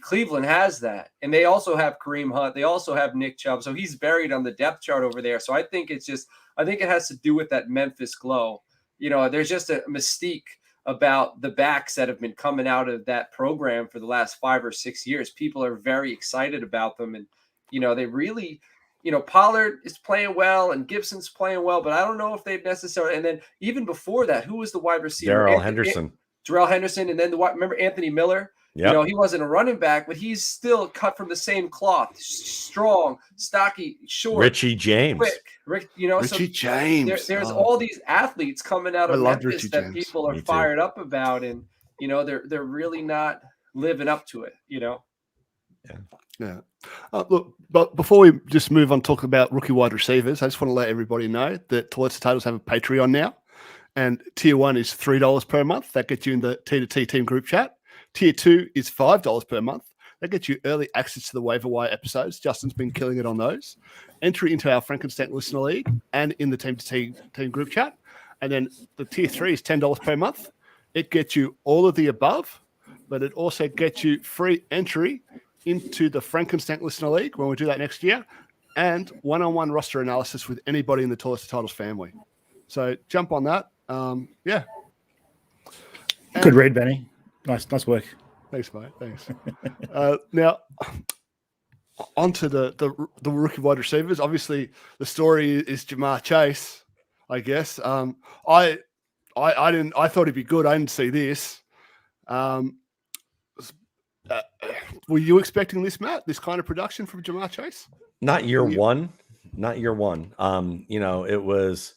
Cleveland has that. And they also have Kareem Hunt. They also have Nick Chubb. So he's buried on the depth chart over there. So I think it has to do with that Memphis glow. You know, there's just a mystique about the backs that have been coming out of that program for the last 5 or 6 years. People are very excited about them. And, you know, they really, you know, Pollard is playing well and Gibson's playing well, but I don't know if they've necessarily. And then even before that, who was the wide receiver? Darrell Henderson. Darrell Henderson, and then remember Anthony Miller? Yep. You know, he wasn't a running back, but he's still cut from the same cloth. Strong, stocky, short. Richie James. Quick. Richie James. There's all these athletes coming out of Memphis that people are fired up about, and they're really not living up to it. Yeah. Look, but before we just move on, talk about rookie wide receivers, I just want to let everybody know that Toilets and Titles have a Patreon now, and tier 1 is $3 per month. That gets you in the T2T team group chat. Tier 2 is $5 per month. That gets you early access to the waiver wire episodes. Justin's been killing it on those. Entry into our Frankenstein Listener League and in the team group chat. And then the tier 3 is $10 per month. It gets you all of the above, but it also gets you free entry into the Frankenstein Listener League when we do that next year, and one-on-one roster analysis with anybody in the Toilets and Titles family. So jump on that. Yeah. Good read, Benny. Nice work. Thanks, mate. Thanks. Now, onto the rookie wide receivers. Obviously, the story is Jamar Chase, I guess. I thought he'd be good. I didn't see this. Were you expecting this, Matt? This kind of production from Jamar Chase? Not year one. It was.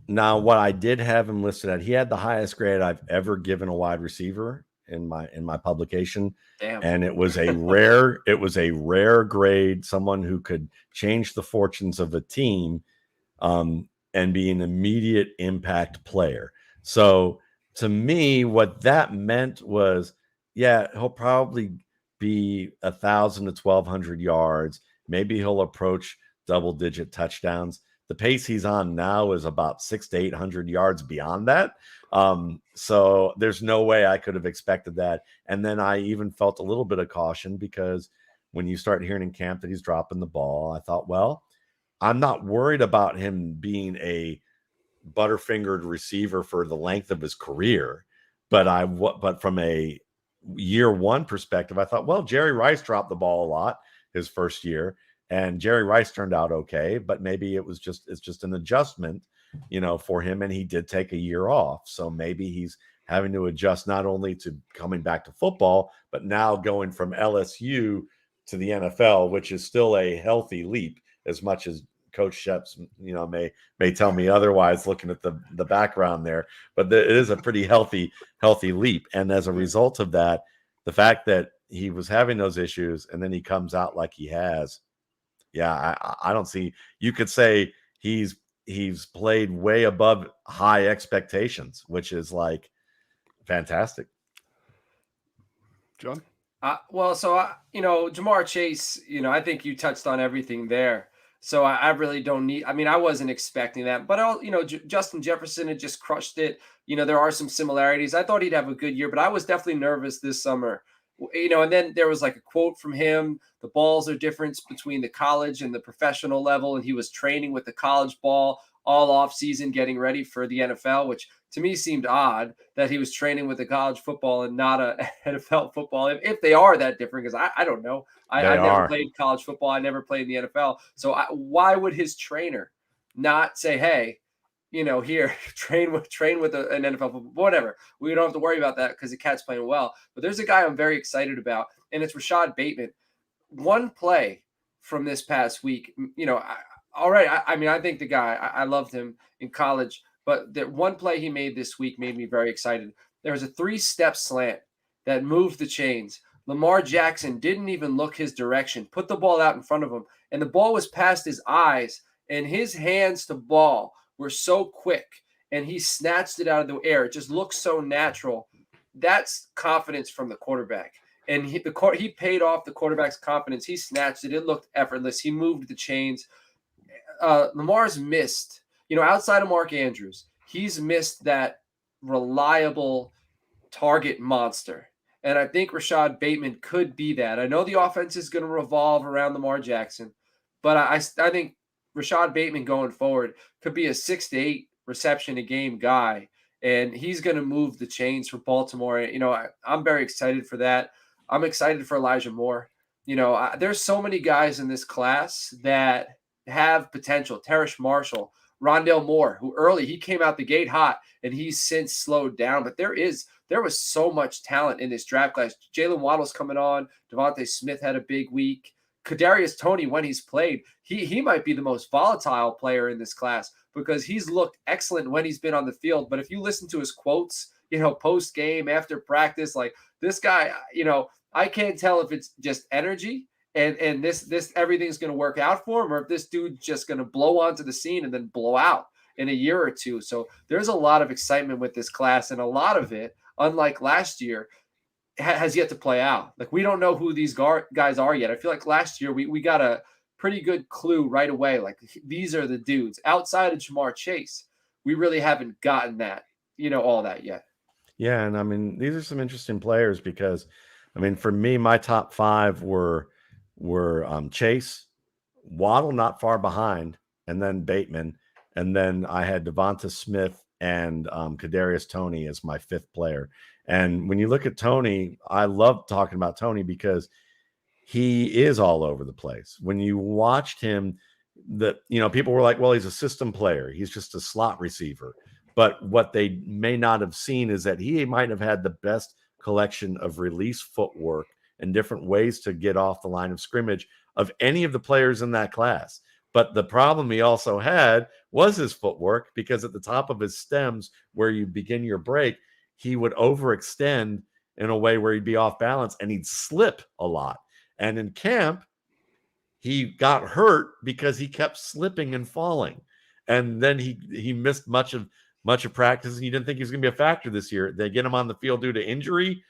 Now, what I did have him listed at, he had the highest grade I've ever given a wide receiver in my publication. Damn. And it was a rare grade, someone who could change the fortunes of a team and be an immediate impact player. So to me, what that meant was, yeah, he'll probably be 1,000 to 1,200 yards. Maybe he'll approach double-digit touchdowns. The pace he's on now is about 600 to 800 yards beyond that. So there's no way I could have expected that. And then I even felt a little bit of caution because when you start hearing in camp that he's dropping the ball, I thought, well, I'm not worried about him being a butterfingered receiver for the length of his career. But from a year one perspective, I thought, well, Jerry Rice dropped the ball a lot his first year. And Jerry Rice turned out okay, but maybe it's just an adjustment, for him. And he did take a year off. So maybe he's having to adjust not only to coming back to football, but now going from LSU to the NFL, which is still a healthy leap, as much as Coach Schepps, may tell me otherwise, looking at the background there. But it is a pretty healthy leap. And as a result of that, the fact that he was having those issues and then he comes out like he has, yeah, I don't see. You could say he's played way above high expectations, which is like fantastic. John? Jamar Chase, I think you touched on everything there. So I really don't need. I mean, I wasn't expecting that, but Justin Jefferson had just crushed it. There are some similarities. I thought he'd have a good year, but I was definitely nervous this summer. And then there was like a quote from him, the balls are different between the college and the professional level. And he was training with the college ball all off season, getting ready for the NFL, which to me seemed odd that he was training with the college football and not a NFL football. If they are that different, because I don't know. I never played college football. I never played in the NFL. So why would his trainer not say, hey, here, train with an NFL football, whatever. We don't have to worry about that because the cat's playing well. But there's a guy I'm very excited about, and it's Rashad Bateman. One play from this past week, I think the guy, I loved him in college, but the one play he made this week made me very excited. There was a 3-step slant that moved the chains. Lamar Jackson didn't even look his direction, put the ball out in front of him, and the ball was past his eyes, and his hands to ball were so quick, and he snatched it out of the air. It just looks so natural. That's confidence from the quarterback. And he paid off the quarterback's confidence. He snatched it. It looked effortless. He moved the chains. Lamar's missed, outside of Mark Andrews, he's missed that reliable target monster. And I think Rashad Bateman could be that. I know the offense is going to revolve around Lamar Jackson, but I think Rashad Bateman going forward could be a 6 to 8 reception a game guy, and he's going to move the chains for Baltimore. I'm very excited for that. I'm excited for Elijah Moore. There's so many guys in this class that have potential. Terrace Marshall, Rondale Moore, who early he came out the gate hot and he's since slowed down. But there was so much talent in this draft class. Jalen Waddle's coming on. Devontae Smith had a big week. Kadarius Toney, when he's played, he might be the most volatile player in this class because he's looked excellent when he's been on the field. But if you listen to his quotes, post game, after practice, like this guy, I can't tell if it's just energy and this everything's going to work out for him, or if this dude's just going to blow onto the scene and then blow out in a year or two. So there's a lot of excitement with this class, and a lot of it, unlike last year, has yet to play out. Like, we don't know who these guys are yet. I feel like last year we got a pretty good clue right away. Like, these are the dudes. Outside of Jamar Chase, we really haven't gotten that, all that yet. Yeah, and I mean, these are some interesting players because, I mean, for me, my top 5 were Chase, Waddle not far behind, and then Bateman, and then I had Devonta Smith and Kadarius Toney as my 5th player. And when you look at Toney, I love talking about Toney because he is all over the place. When you watched him, people were like, well, he's a system player. He's just a slot receiver. But what they may not have seen is that he might have had the best collection of release footwork and different ways to get off the line of scrimmage of any of the players in that class. But the problem he also had was his footwork, because at the top of his stems, where you begin your break, he would overextend in a way where he'd be off balance and he'd slip a lot. And in camp, he got hurt because he kept slipping and falling. And then he missed much of practice, and you didn't think he was going to be a factor this year. They get him on the field due to injury,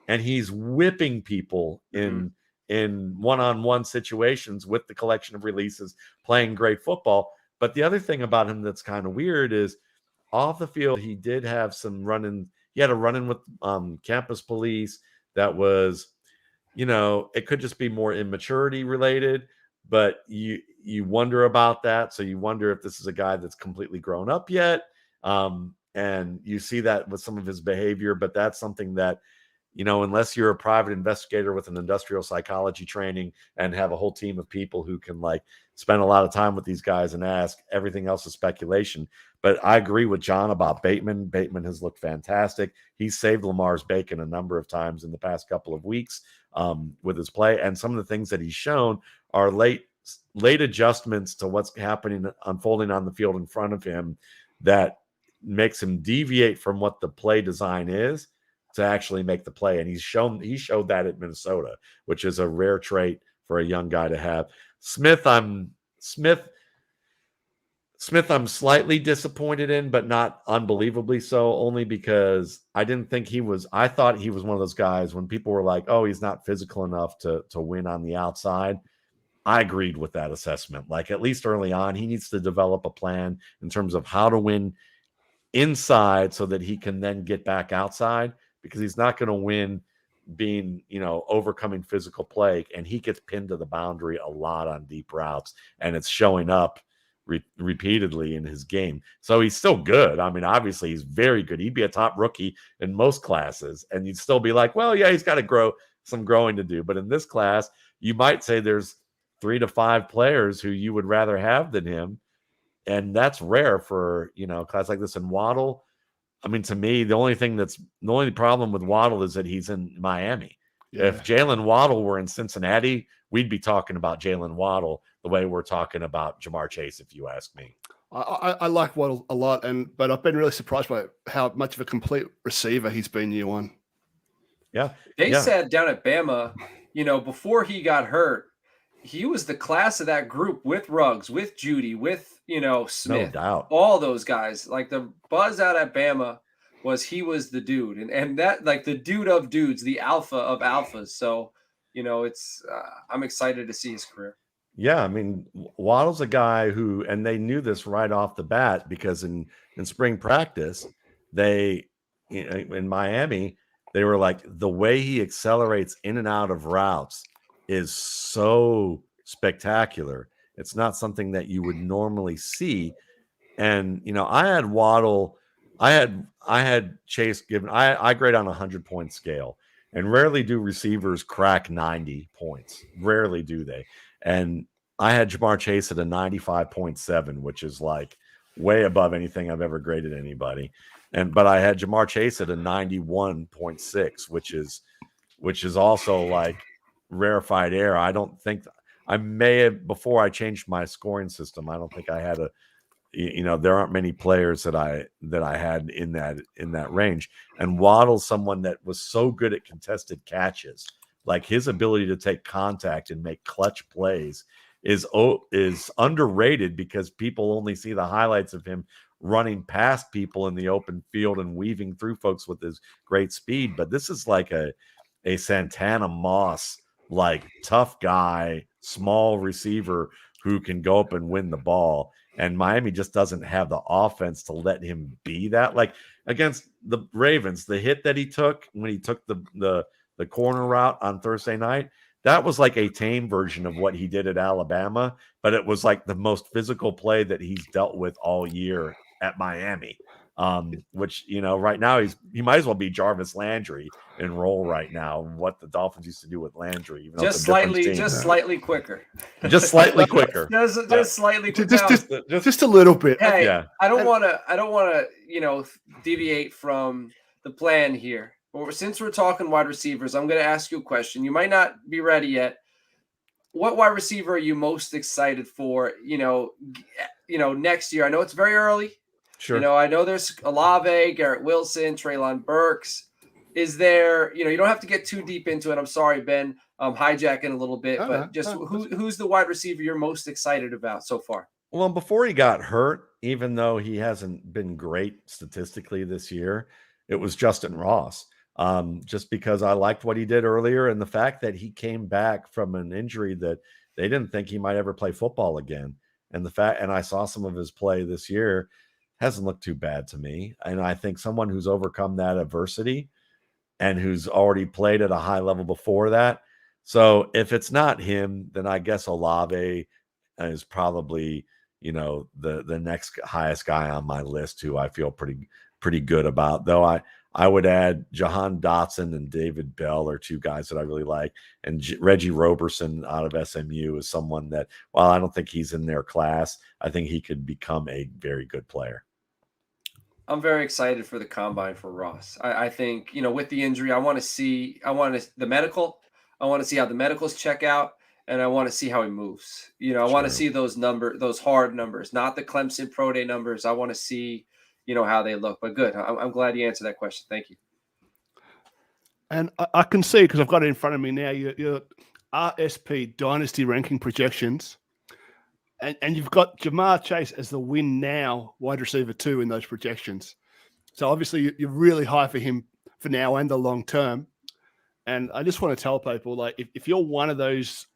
and he's whipping people in one-on-one situations with the collection of releases, playing great football. But the other thing about him that's kind of weird is off the field, he did have some run-in. He had a run-in with campus police that was, it could just be more immaturity related, but you wonder about that. So you wonder if this is a guy that's completely grown up yet. And you see that with some of his behavior, but that's something that, unless you're a private investigator with an industrial psychology training and have a whole team of people who can spend a lot of time with these guys and ask, everything else is speculation. But I agree with John about Bateman. Bateman has looked fantastic. He's saved Lamar's bacon a number of times in the past couple of weeks with his play. And some of the things that he's shown are late adjustments to what's unfolding on the field in front of him that makes him deviate from what the play design is to actually make the play. And he showed that at Minnesota, which is a rare trait for a young guy to have. Smith, I'm slightly disappointed in, but not unbelievably so, only because I thought he was one of those guys when people were like, oh, he's not physical enough to win on the outside. I agreed with that assessment. At least early on, he needs to develop a plan in terms of how to win inside so that he can then get back outside, because he's not going to win being, overcoming physical play. And he gets pinned to the boundary a lot on deep routes, and it's showing up repeatedly in his game. So he's still good. I mean, obviously he's very good. He'd be a top rookie in most classes, and you'd still be like, well, yeah, he's got to some growing to do. But in this class, you might say there's 3 to 5 players who you would rather have than him. And that's rare for, a class like this. And Waddle, I mean, to me, the only problem with Waddle is that he's in Miami. Yeah. If Jalen Waddle were in Cincinnati, we'd be talking about Jalen Waddle the way we're talking about Jamar Chase, if you ask me. I like Waddle a lot, but I've been really surprised by how much of a complete receiver he's been year one. Yeah. They said down at Bama, before he got hurt, he was the class of that group with Ruggs, with Judy, with, Smith. No doubt. All those guys. The buzz out at Bama was he was the dude. And that, the dude of dudes, the alpha of alphas. So, it's I'm excited to see his career. Yeah, I mean, Waddle's a guy who, and they knew this right off the bat, because in spring practice, in Miami, they were like, the way he accelerates in and out of routes is so spectacular. It's not something that you would normally see. And, I had Waddle, I had Chase given, I grade on a 100-point scale, and rarely do receivers crack 90 points. Rarely do they. And I had Jamar Chase at a 95.7, which is way above anything I've ever graded anybody. But I had Jamar Chase at a 91.6, which is also like rarefied air. I don't think I may have, before I changed my scoring system, I don't think I had there aren't many players that I had in that range. And Waddle's someone that was so good at contested catches. Like his ability to take contact and make clutch plays is underrated because people only see the highlights of him running past people in the open field and weaving through folks with his great speed. But this is like a Santana Moss, like tough guy, small receiver who can go up and win the ball. And Miami just doesn't have the offense to let him be that. Like against the Ravens, the hit that he took when he took the corner route on Thursday night, that was like a tame version of what he did at Alabama, but it was like the most physical play that he's dealt with all year at Miami. Which, right now he might as well be Jarvis Landry in role right now. What the Dolphins used to do with Landry, even just slightly quicker, just slightly quicker, just slightly quicker, just a little bit. Hey, yeah. I don't want to, deviate from the plan here. But since we're talking wide receivers, I'm going to ask you a question. You might not be ready yet. What wide receiver are you most excited for? Next year. I know it's very early. Sure. I know there's Olave, Garrett Wilson, Treylon Burks. Is there, you don't have to get too deep into it. I'm sorry, Ben, hijacking a little bit, who's the wide receiver you're most excited about so far? Well, before he got hurt, even though he hasn't been great statistically this year, it was Justin Ross. Just because I liked what he did earlier and the fact that he came back from an injury that they didn't think he might ever play football again. And I saw some of his play this year, hasn't looked too bad to me. And I think someone who's overcome that adversity and who's already played at a high level before that. So if it's not him, then I guess Olave is probably, the next highest guy on my list who I feel pretty good about. Though I would add Jahan Dotson and David Bell are two guys that I really like. And Reggie Roberson out of SMU is someone that, while I don't think he's in their class, I think he could become a very good player. I'm very excited for the combine for Ross. I think, with the injury, I want to see how the medicals check out, and I want to see how he moves. I want to see those hard numbers, not the Clemson Pro Day numbers. I want to see, how they look. But good. I'm glad you answered that question. Thank you. And I can see, because I've got it in front of me now, your RSP Dynasty ranking projections. And you've got Jamar Chase as the win now wide receiver 2 in those projections. So obviously you're really high for him for now and the long term. And I just want to tell people, like, if you're one of those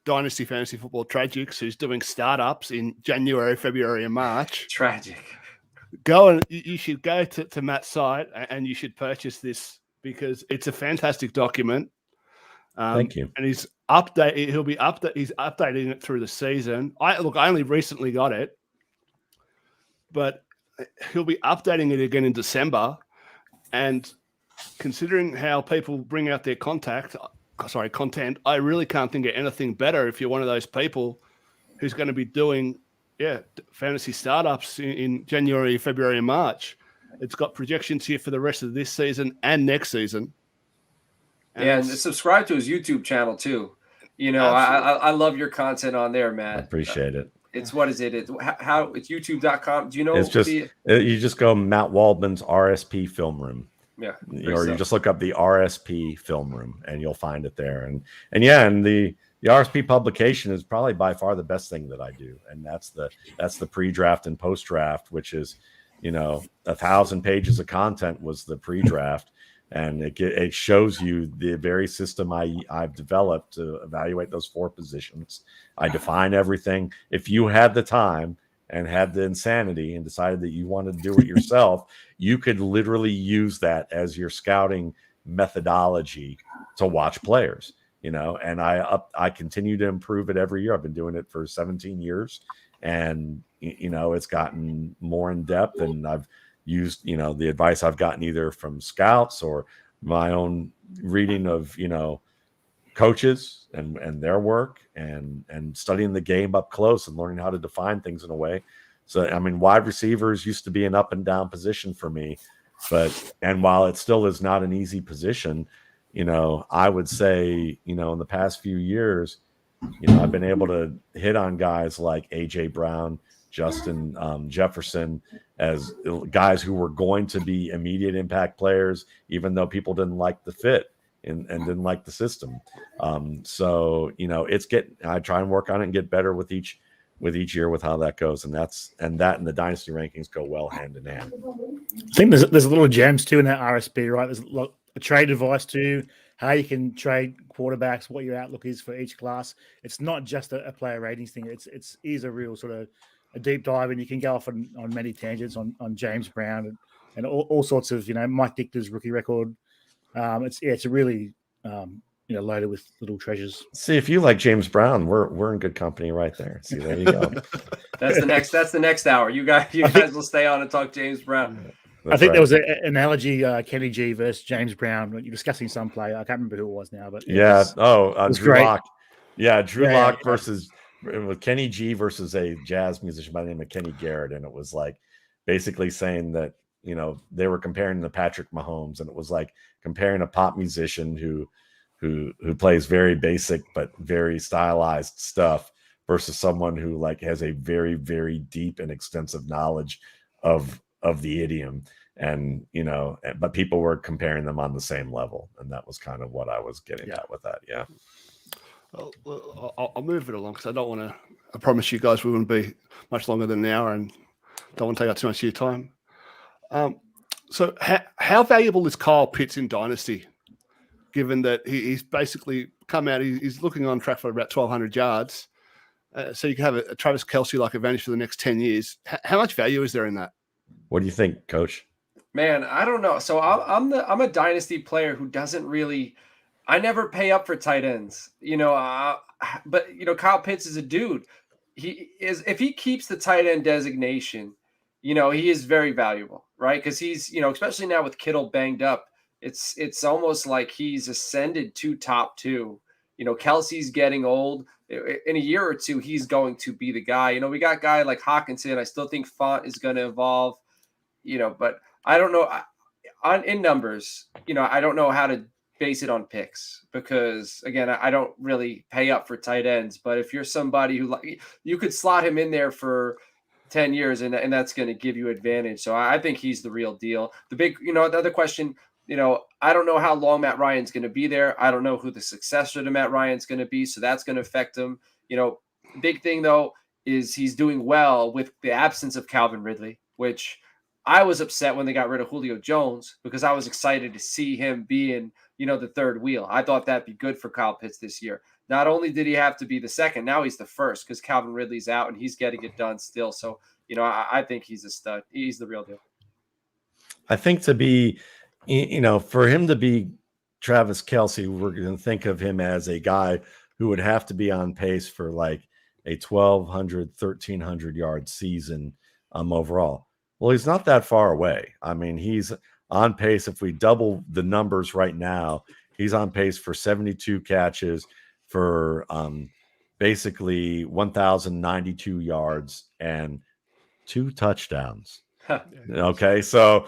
Dynasty Fantasy Football tragics who's doing startups in January, February, and March. Tragic. You should go to Matt's site and you should purchase this because it's a fantastic document. Thank you. And he's updating it through the season. I only recently got it, but he'll be updating it again in December. And considering how people bring out their content, I really can't think of anything better if you're one of those people who's going to be doing fantasy startups in January, February, and March. It's got projections here for the rest of this season and next season. And subscribe to his YouTube channel too. I love your content on there, Matt. I appreciate it. It's what is it? It's youtube.com. Do you know? It's just you just go Matt Waldman's RSP Film Room. Yeah. Or you just look up the RSP Film Room and you'll find it there. And the RSP publication is probably by far the best thing that I do. And that's the pre-draft and post-draft, which is, 1,000 pages of content was the pre-draft. And it shows you the very system I've developed to evaluate those 4 positions. I define everything. If you had the time and had the insanity and decided that you wanted to do it yourself, you could literally use that as your scouting methodology to watch players. And I continue to improve it every year. I've been doing it for 17 years, and it's gotten more in depth, and I've used, the advice I've gotten either from scouts or my own reading of, coaches and their work and studying the game up close and learning how to define things in a way So, I mean, wide receivers used to be an up and down position for me, and while it still is not an easy position, I would say, in the past few years, I've been able to hit on guys like AJ Brown, Justin Jefferson as guys who were going to be immediate impact players, even though people didn't like the fit and didn't like the system. So, I try and work on it and get better with each year with how that goes. And that and the dynasty rankings go well hand in hand. I think there's a little gems too in that RSP, right? There's a trade advice too, how you can trade quarterbacks, what your outlook is for each class. It's not just a player ratings thing. It is a real sort of a deep dive, and you can go off on many tangents on James Brown and all sorts of, Mike Dichter's rookie record. It's a really loaded with little treasures. See, if you like James Brown, we're in good company right there. See, there you go. That's the next hour. You guys will stay on and talk James Brown. I think there was an analogy, Kenny G versus James Brown, when you're discussing some player. I can't remember who it was now, but Drew Lock. Yeah, Drew Lock versus with Kenny G versus a jazz musician by the name of Kenny Garrett, and it was like basically saying that they were comparing to Patrick Mahomes, and it was like comparing a pop musician who plays very basic but very stylized stuff versus someone who like has a very, very deep and extensive knowledge of the idiom, and but people were comparing them on the same level, and that was kind of what I was getting at with that. Yeah. Well, I'll move it along because I promise you guys we wouldn't be much longer than an hour, and don't want to take up too much of your time. So how valuable is Kyle Pitts in Dynasty, given that he's basically come out, he's looking on track for about 1,200 yards. So you can have a Travis Kelce-like advantage for the next 10 years. How much value is there in that? What do you think, Coach? Man, I don't know. So I'm a Dynasty player who doesn't really – I never pay up for tight ends, but Kyle Pitts is a dude. If he keeps the tight end designation, he is very valuable, right? Because he's, especially now with Kittle banged up, it's almost like he's ascended to top two. Kelsey's getting old. In a year or two, he's going to be the guy. We got a guy like Hawkinson. I still think Font is going to evolve, but I don't know. In numbers, I don't know how to base it on picks because, again, I don't really pay up for tight ends. But if you're somebody who you could slot him in there for 10 years and that's going to give you advantage. So I think he's the real deal. The big, the other question, I don't know how long Matt Ryan's going to be there. I don't know who the successor to Matt Ryan's going to be. So that's going to affect him. Big thing, though, is he's doing well with the absence of Calvin Ridley, which I was upset when they got rid of Julio Jones because I was excited to see him being, the third wheel. I thought that'd be good for Kyle Pitts this year. Not only did he have to be the second, now he's the first because Calvin Ridley's out and he's getting it done still. So, I think he's a stud. He's the real deal. I think to be, for him to be Travis Kelce, we're going to think of him as a guy who would have to be on pace for like a 1,200, 1,300 yard season overall. Well, he's not that far away. I mean, he's on pace. If we double the numbers right now, he's on pace for 72 catches for basically 1,092 yards and 2 touchdowns. Okay, so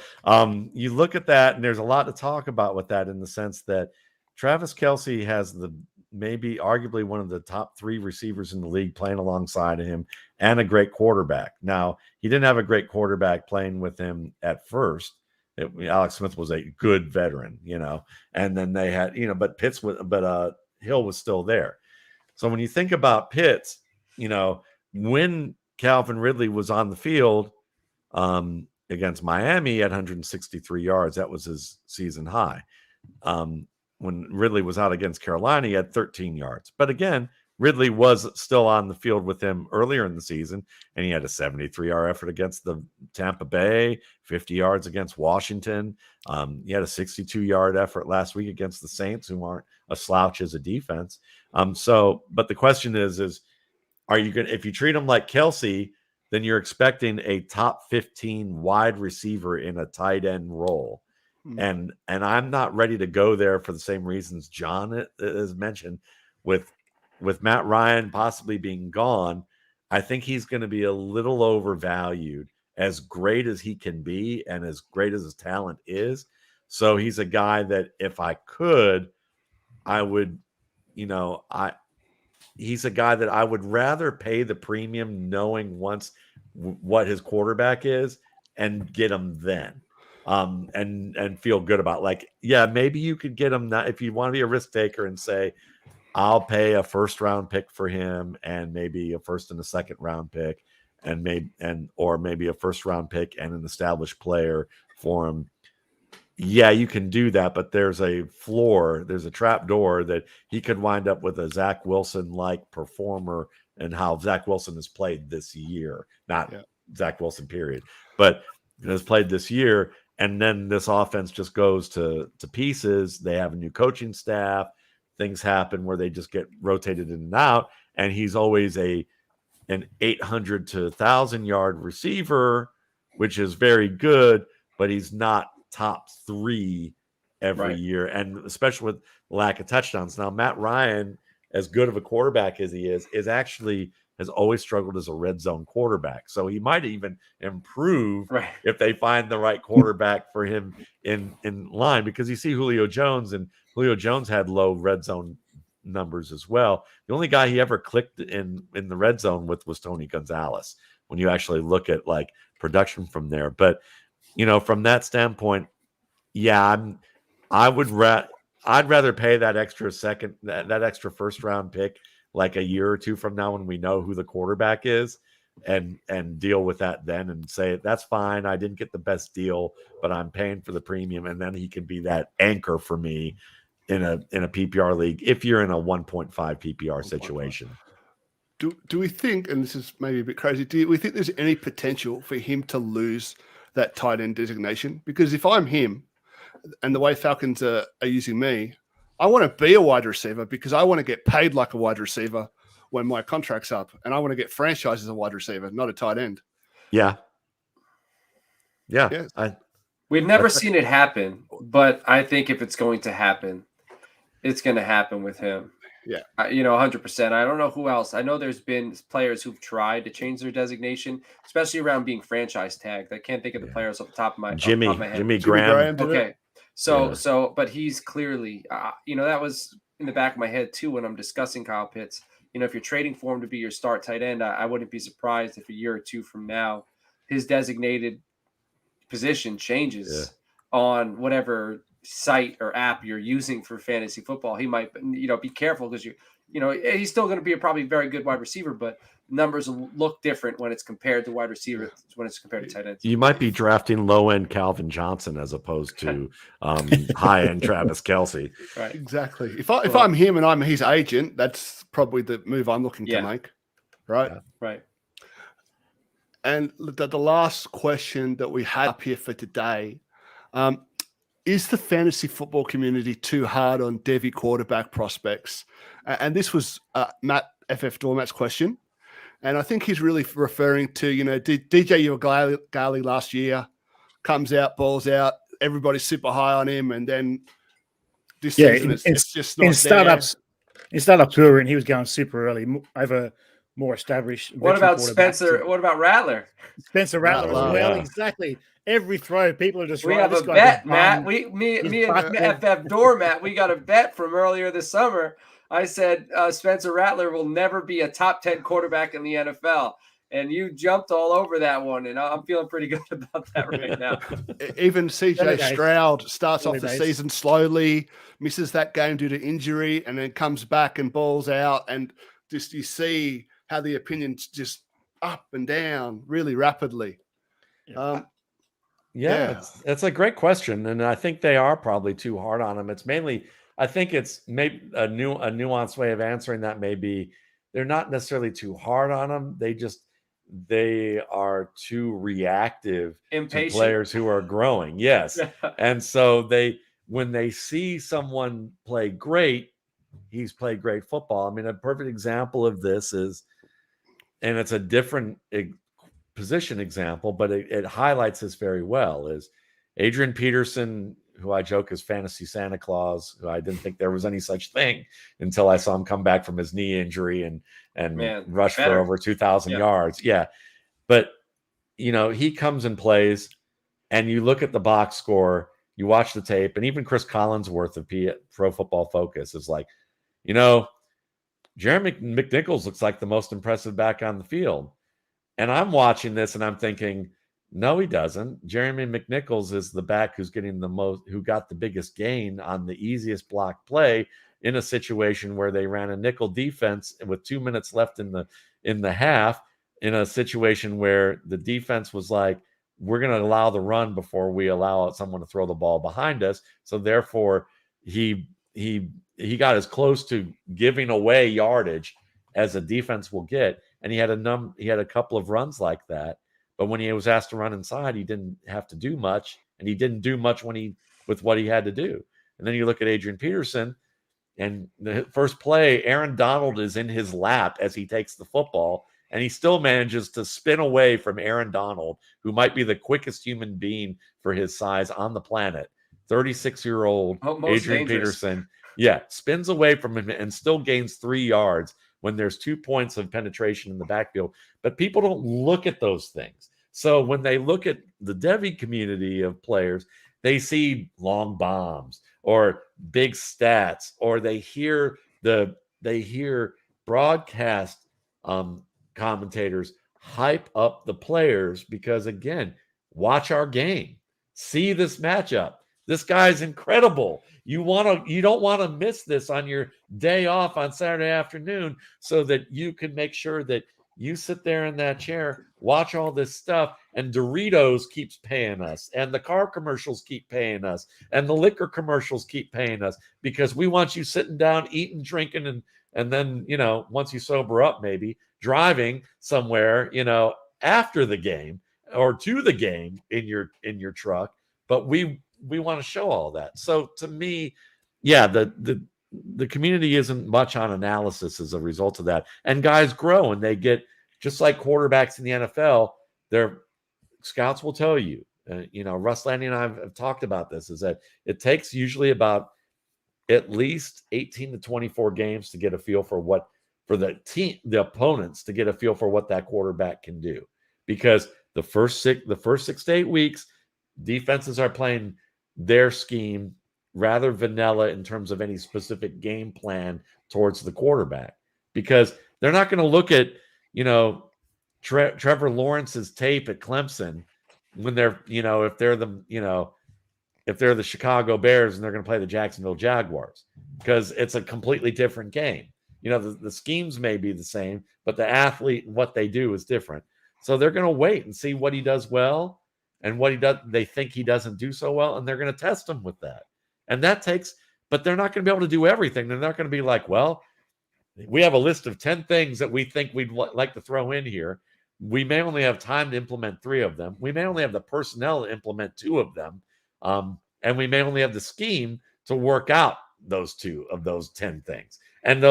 you look at that, and there's a lot to talk about with that in the sense that Travis Kelce has maybe arguably one of the top 3 receivers in the league playing alongside of him and a great quarterback. Now, he didn't have a great quarterback playing with him at first. Alex Smith was a good veteran, and then they had, but Hill was still there. So when you think about Pitts, when Calvin Ridley was on the field against Miami at 163 yards, that was his season high. When Ridley was out against Carolina, he had 13 yards. But again, Ridley was still on the field with him earlier in the season, and he had a 73-yard effort against the Tampa Bay, 50 yards against Washington. He had a 62-yard effort last week against the Saints, who aren't a slouch as a defense. But the question is are you going to, if you treat him like Kelce, then you're expecting a top 15 wide receiver in a tight end role. And I'm not ready to go there for the same reasons John has mentioned with Matt Ryan possibly being gone. I think he's going to be a little overvalued, as great as he can be and as great as his talent is. So he's a guy that if I could, I would, he's a guy that I would rather pay the premium knowing once what his quarterback is and get him then. And feel good about, like, yeah, maybe you could get him that if you want to be a risk taker and say, I'll pay a first round pick for him and maybe a first and a second round pick and maybe a first round pick and an established player for him. Yeah, you can do that, but there's a floor, there's a trap door that he could wind up with a Zach Wilson-like performer, and how Zach Wilson has played this year, not Zach Wilson period, but has played this year. And then this offense just goes to pieces. They have a new coaching staff. Things happen where they just get rotated in and out. And he's always an 800 to 1,000 yard receiver, which is very good, but he's not top 3 every year. And especially with lack of touchdowns. Now, Matt Ryan, as good of a quarterback as he is actually has always struggled as a red zone quarterback. So he might even improve if they find the right quarterback for him in line, because you see Julio Jones, and Julio Jones had low red zone numbers as well. The only guy he ever clicked in the red zone with was Tony Gonzalez, when you actually look at like production from there. But, from that standpoint, I'd rather pay that extra that extra first round pick like a year or two from now when we know who the quarterback is, and deal with that then and say, that's fine. I didn't get the best deal, but I'm paying for the premium. And then he can be that anchor for me in a PPR league, if you're in a 1.5 PPR situation. Do we think, and this is maybe a bit crazy, do we think there's any potential for him to lose that tight end designation? Because if I'm him and the way Falcons are using me, I want to be a wide receiver because I want to get paid like a wide receiver when my contract's up, and I want to get franchised as a wide receiver, not a tight end. Yeah. We've never seen it happen, but I think if it's going to happen, it's going to happen with him. Yeah. 100%. I don't know who else. I know there's been players who've tried to change their designation, especially around being franchise tagged. I can't think of the players off the top of my head. Jimmy Graham. Okay. So, but he's clearly, that was in the back of my head too when I'm discussing Kyle Pitts. If you're trading for him to be your start tight end, I wouldn't be surprised if a year or two from now, his designated position changes on whatever site or app you're using for fantasy football. He might, be careful because he's still going to be a probably very good wide receiver, but numbers will look different when it's compared to wide receiver, when it's compared to tight ends. You might be drafting low-end Calvin Johnson as opposed to high-end Travis Kelce. Right. Exactly. If I'm him and I'm his agent, that's probably the move I'm looking to make. Right. Yeah. Right. And the last question that we had up here for today, is the fantasy football community too hard on Devy quarterback prospects? And this was Matt FF Doormat's question. And I think he's really referring to, DJ Uiagalelei last year comes out, balls out, everybody's super high on him, and then this season it's just not startups. In startup touring, he was going super early over more established. What about Spencer? What about Rattler? Spencer Rattler as well. Exactly. Every throw, people are just. We have a bet, Matt. Me and FF Doormat, we got a bet from earlier this summer. I said Spencer Rattler will never be a top 10 quarterback in the NFL. And you jumped all over that one, and I'm feeling pretty good about that right now. Even CJ Stroud starts off the season slowly, misses that game due to injury, and then comes back and balls out. And just you see how the opinions just up and down really rapidly. That's a great question, and I think they are probably too hard on him. It's mainly, I think it's maybe a nuanced way of answering that. Maybe they're not necessarily too hard on him. They are too reactive to players who are growing. Yes, and so when they see someone play great, he's played great football. I mean, a perfect example of this is, and it's a different position example, but it highlights this very well, is Adrian Peterson, who I joke is fantasy Santa Claus, who I didn't think there was any such thing until I saw him come back from his knee injury and rush for over 2,000 yards. Yeah. But, he comes and plays, and you look at the box score, you watch the tape, and even Chris Collinsworth of Pro Football Focus is like, Jeremy McNichols looks like the most impressive back on the field. And I'm watching this and I'm thinking, no, he doesn't. Jeremy McNichols is the back who got the biggest gain on the easiest block play in a situation where they ran a nickel defense with 2 minutes left in the half, in a situation where the defense was like, we're going to allow the run before we allow someone to throw the ball behind us. So therefore he got as close to giving away yardage as a defense will get. And he had a couple of runs like that. But when he was asked to run inside, he didn't have to do much, and he didn't do much with what he had to do. And then you look at Adrian Peterson, and the first play, Aaron Donald is in his lap as he takes the football, and he still manages to spin away from Aaron Donald, who might be the quickest human being for his size on the planet. 36-year-old Adrian Peterson, spins away from him and still gains 3 yards when there's 2 points of penetration in the backfield. But people don't look at those things. So when they look at the Devy community of players, they see long bombs or big stats, or they hear broadcast commentators hype up the players because, again, watch our game, see this matchup. This guy's incredible. You don't want to miss this on your day off on Saturday afternoon, so that you can make sure that you sit there in that chair, watch all this stuff, and Doritos keeps paying us, and the car commercials keep paying us, and the liquor commercials keep paying us, because we want you sitting down, eating, drinking, and then, once you sober up, maybe driving somewhere, after the game or to the game in your truck. But we want to show all that. So to me, the community isn't much on analysis as a result of that. And guys grow, and they get, just like quarterbacks in the NFL, their scouts will tell you, Russ Landy and I have talked about this, is that it takes usually about at least 18 to 24 games to get a feel for the opponents to get a feel for what that quarterback can do. Because the first 6 to 8 weeks, defenses are playing their scheme rather vanilla in terms of any specific game plan towards the quarterback, because they're not going to look at, Trevor Lawrence's tape at Clemson when they're, if they're the Chicago Bears and they're going to play the Jacksonville Jaguars, because it's a completely different game. The schemes may be the same, but the athlete and what they do is different. So they're going to wait and see what he does well and what they think he doesn't do so well, and they're going to test him with that. And that takes, but they're not going to be able to do everything. They're not going to be like, well, we have a list of 10 things that we think we'd like to throw in here. We may only have time to implement 3 of them. We may only have the personnel to implement 2 of them. And we may only have the scheme to work out those 2 of those 10 things. And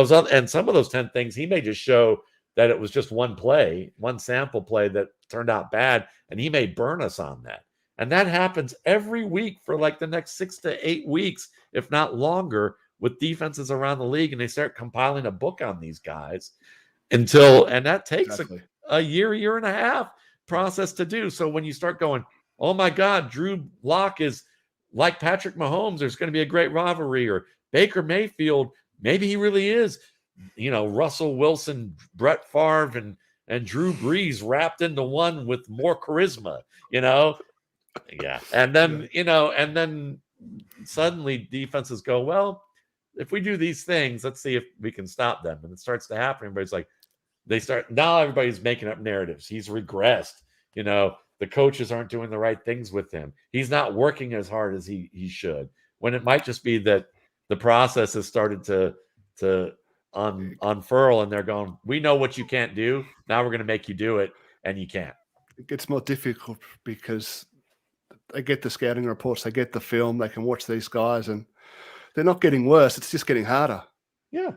some of those 10 things, he may just show that it was just one sample play that turned out bad, and he may burn us on that. And that happens every week for like the next 6 to 8 weeks, if not longer, with defenses around the league, and they start compiling a book on these guys and that takes a year and a half process to do. So when you start going, oh my God, Drew Lock is like Patrick Mahomes, there's going to be a great rivalry, or Baker Mayfield, maybe he really is, Russell Wilson, Brett Favre, and Drew Brees wrapped into one with more charisma, Yeah. And then, suddenly defenses go, well, if we do these things, let's see if we can stop them. And it starts to happen. Everybody's like, now everybody's making up narratives. He's regressed. The coaches aren't doing the right things with him. He's not working as hard as he should, when it might just be that the process has started to unfurl, and they're going, we know what you can't do. Now we're going to make you do it, and you can't. It gets more difficult because they get the scouting reports, they get the film, they can watch these guys, and they're not getting worse. It's just getting harder. Yeah.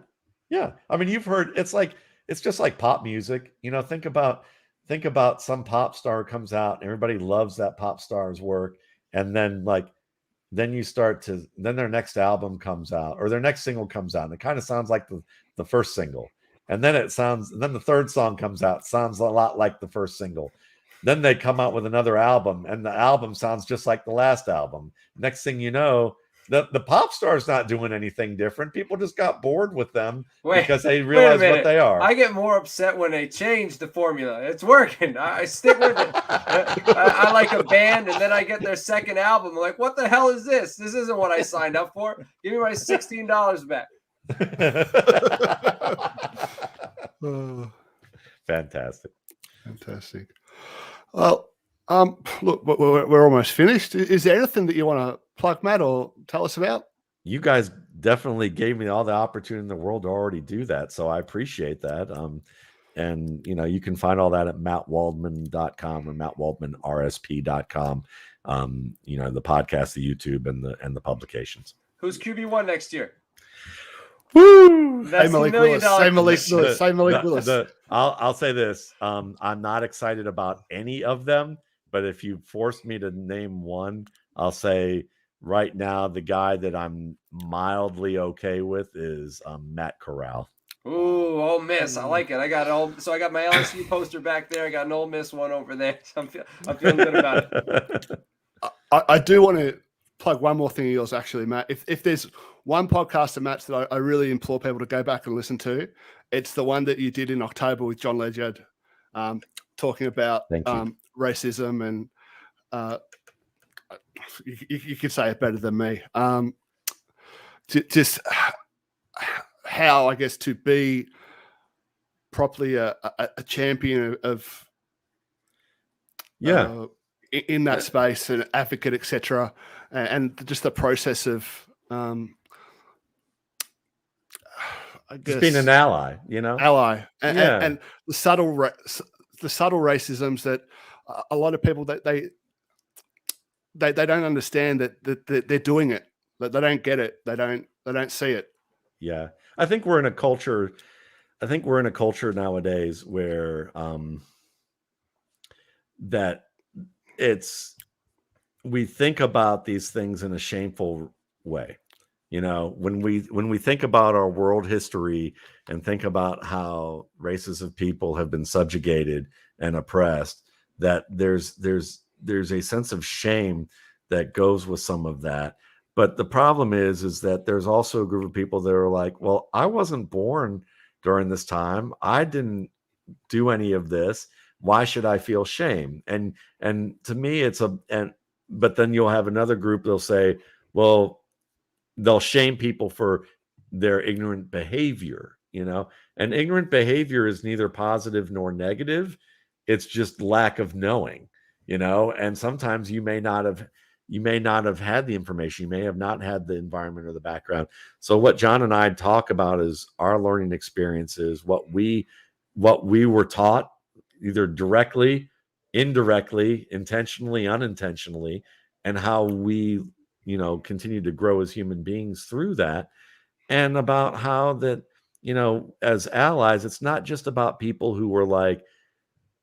Yeah. I mean, you've heard, it's just like pop music. Think about some pop star comes out and everybody loves that pop star's work. And then like then their next album comes out, or their next single comes out, and it kind of sounds like the first single. And then the third song comes out, sounds a lot like the first single. Then they come out with another album, and the album sounds just like the last album. Next thing you know, the pop star's not doing anything different. People just got bored with them because they realize what they are. I get more upset when they change the formula. It's working. I stick with it. I like a band, and then I get their second album. I'm like, what the hell is this? This isn't what I signed up for. Give me my $16 back. Fantastic. Well, look, we're almost finished. Is there anything that you want to plug, Matt, or tell us about? You guys definitely gave me all the opportunity in the world to already do that, so I appreciate that. And you can find all that at mattwaldman.com or mattwaldmanrsp.com. The podcast, the YouTube, and the publications. Who's QB1 next year? Woo! That's Malik Willis. Malik Willis. I'll say this. I'm not excited about any of them, but if you force me to name one, I'll say right now the guy that I'm mildly okay with is Matt Corral. Ooh, Ole Miss. I like it. I got my LSU poster back there. I got an Ole Miss one over there. So I'm feeling good about it. I do want to plug one more thing of yours, actually, Matt. If there's one podcast of Matt's that I really implore people to go back and listen to, it's the one that you did in October with John Ledyard, talking about racism and you could say it better than me. Just how, I guess, to be properly a champion of in that space, an advocate, etc., and just the process of I guess just being an ally, and the subtle racisms that a lot of people that they don't understand that they're doing it, that they don't get it, they don't see it. Yeah, I think we're in a culture nowadays where that we think about these things in a shameful way. When we think about our world history and think about how races of people have been subjugated and oppressed, that there's a sense of shame that goes with some of that. But the problem is that there's also a group of people that are like, well, I wasn't born during this time. I didn't do any of this. Why should I feel shame? And to me, but then you'll have another group, they'll say, well, they'll shame people for their ignorant behavior, and ignorant behavior is neither positive nor negative. It's just lack of knowing, and sometimes you may not have had the information. You may have not had the environment or the background. So what John and I talk about is our learning experiences, what we were taught, either directly, indirectly, intentionally, unintentionally, and how we continue to grow as human beings through that, and about how that, as allies, it's not just about people who were like,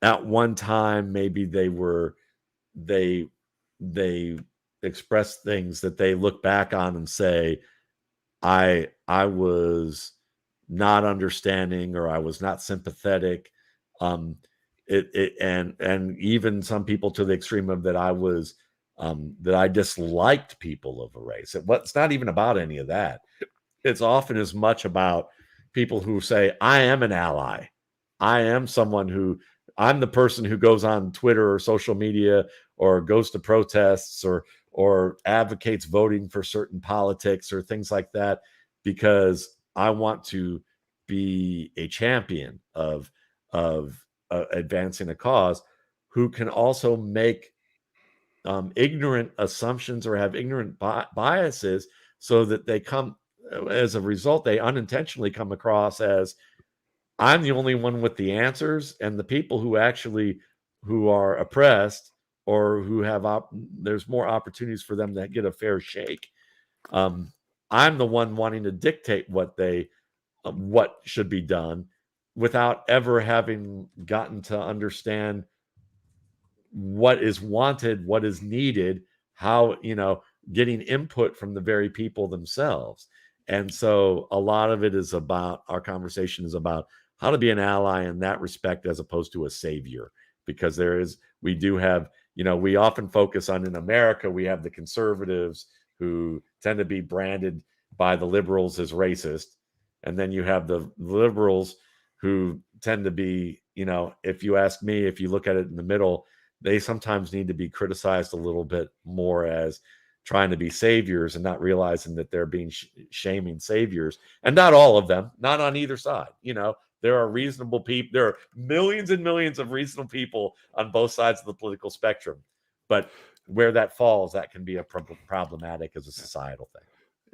at one time, maybe they express things that they look back on and say, I was not understanding, or I was not sympathetic. And even some people to the extreme of that I was that I disliked people of a race. It's not even about any of that. It's often as much about people who say, I am an ally. I am I'm the person who goes on Twitter or social media or goes to protests or advocates voting for certain politics or things like that, because I want to be a champion of advancing a cause, who can also make ignorant assumptions or have ignorant biases, so that they come, as a result, they unintentionally come across as, I'm the only one with the answers, and the people who are oppressed or who have there's more opportunities for them to get a fair shake. I'm the one wanting to dictate what should be done, without ever having gotten to understand what is wanted, what is needed, how getting input from the very people themselves. And so a lot of it is about, our conversation is about how to be an ally in that respect, as opposed to a savior, because we do have, we often focus on, in America, we have the conservatives who tend to be branded by the liberals as racist. And then you have the liberals who tend to be, if you ask me, if you look at it in the middle, they sometimes need to be criticized a little bit more as trying to be saviors and not realizing that they're being shaming saviors. And not all of them, not on either side. There are reasonable people. There are millions and millions of reasonable people on both sides of the political spectrum. But where that falls, that can be a problematic as a societal thing.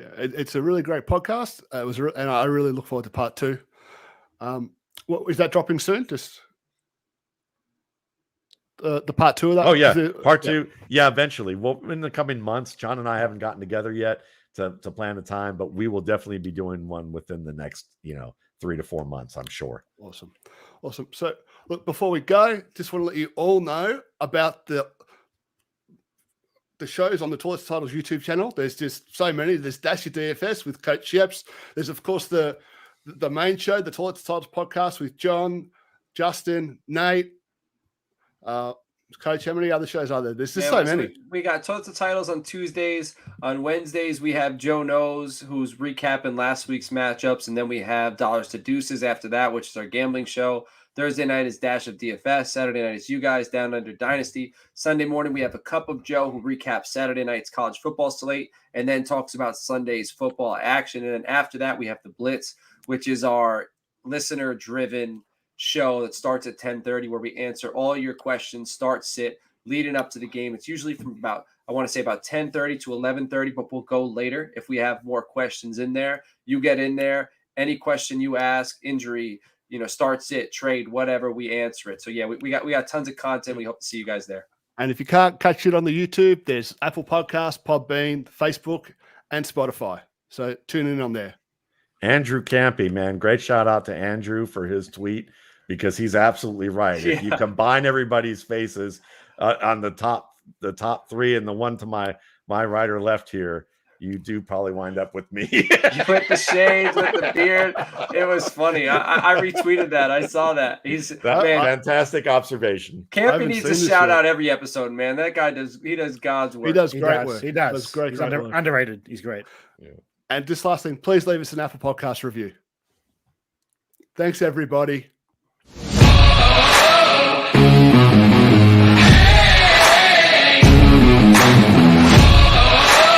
Yeah, it's a really great podcast. And I really look forward to part 2. What is that dropping soon? Just the part 2 of that? Oh yeah, part 2. Yeah, eventually. Well, in the coming months, John and I haven't gotten together yet to plan a time, but we will definitely be doing one within the next 3 to 4 months, I'm sure. Awesome. So look, before we go, just want to let you all know about the shows on the Toilets to Titles YouTube channel. There's just so many. There's Dash Your DFS with Coach Schepps. There's, of course, the main show, the Toilets to Titles podcast with John, Justin, Nate, Coach. How many other shows are there? There's just so many. We got Toilets to Titles on Tuesdays. On Wednesdays, we have Joe Knows, who's recapping last week's matchups. And then we have Dollars to Deuces after that, which is our gambling show. Thursday night is Dash of DFS. Saturday night is you guys down under Dynasty. Sunday morning, we have a Cup of Joe, who recaps Saturday night's college football slate and then talks about Sunday's football action. And then after that, we have the Blitz, which is our listener-driven show that starts at 10:30, where we answer all your questions, start, sit, leading up to the game. It's usually from about 10:30 to 11:30, but we'll go later if we have more questions in there. You get in there, any question you ask, injury, start, sit, trade, whatever, we answer it. So yeah, we got tons of content. We hope to see you guys there. And if you can't catch it on the YouTube, there's Apple Podcasts, Podbean, Facebook, and Spotify. So tune in on there. Andrew Campy, man, great shout out to Andrew for his tweet, because he's absolutely right. Yeah. If you combine everybody's faces on the top 3 and the one to my right or left here, you do probably wind up with me. With the shades, with the beard. It was funny. I retweeted that. I saw that. Fantastic observation. Campy needs a shout out every episode, man. That guy does God's work. He does great work. He does. He's underrated. He's great. Yeah. And just last thing, please leave us an Apple Podcast review. Thanks, everybody.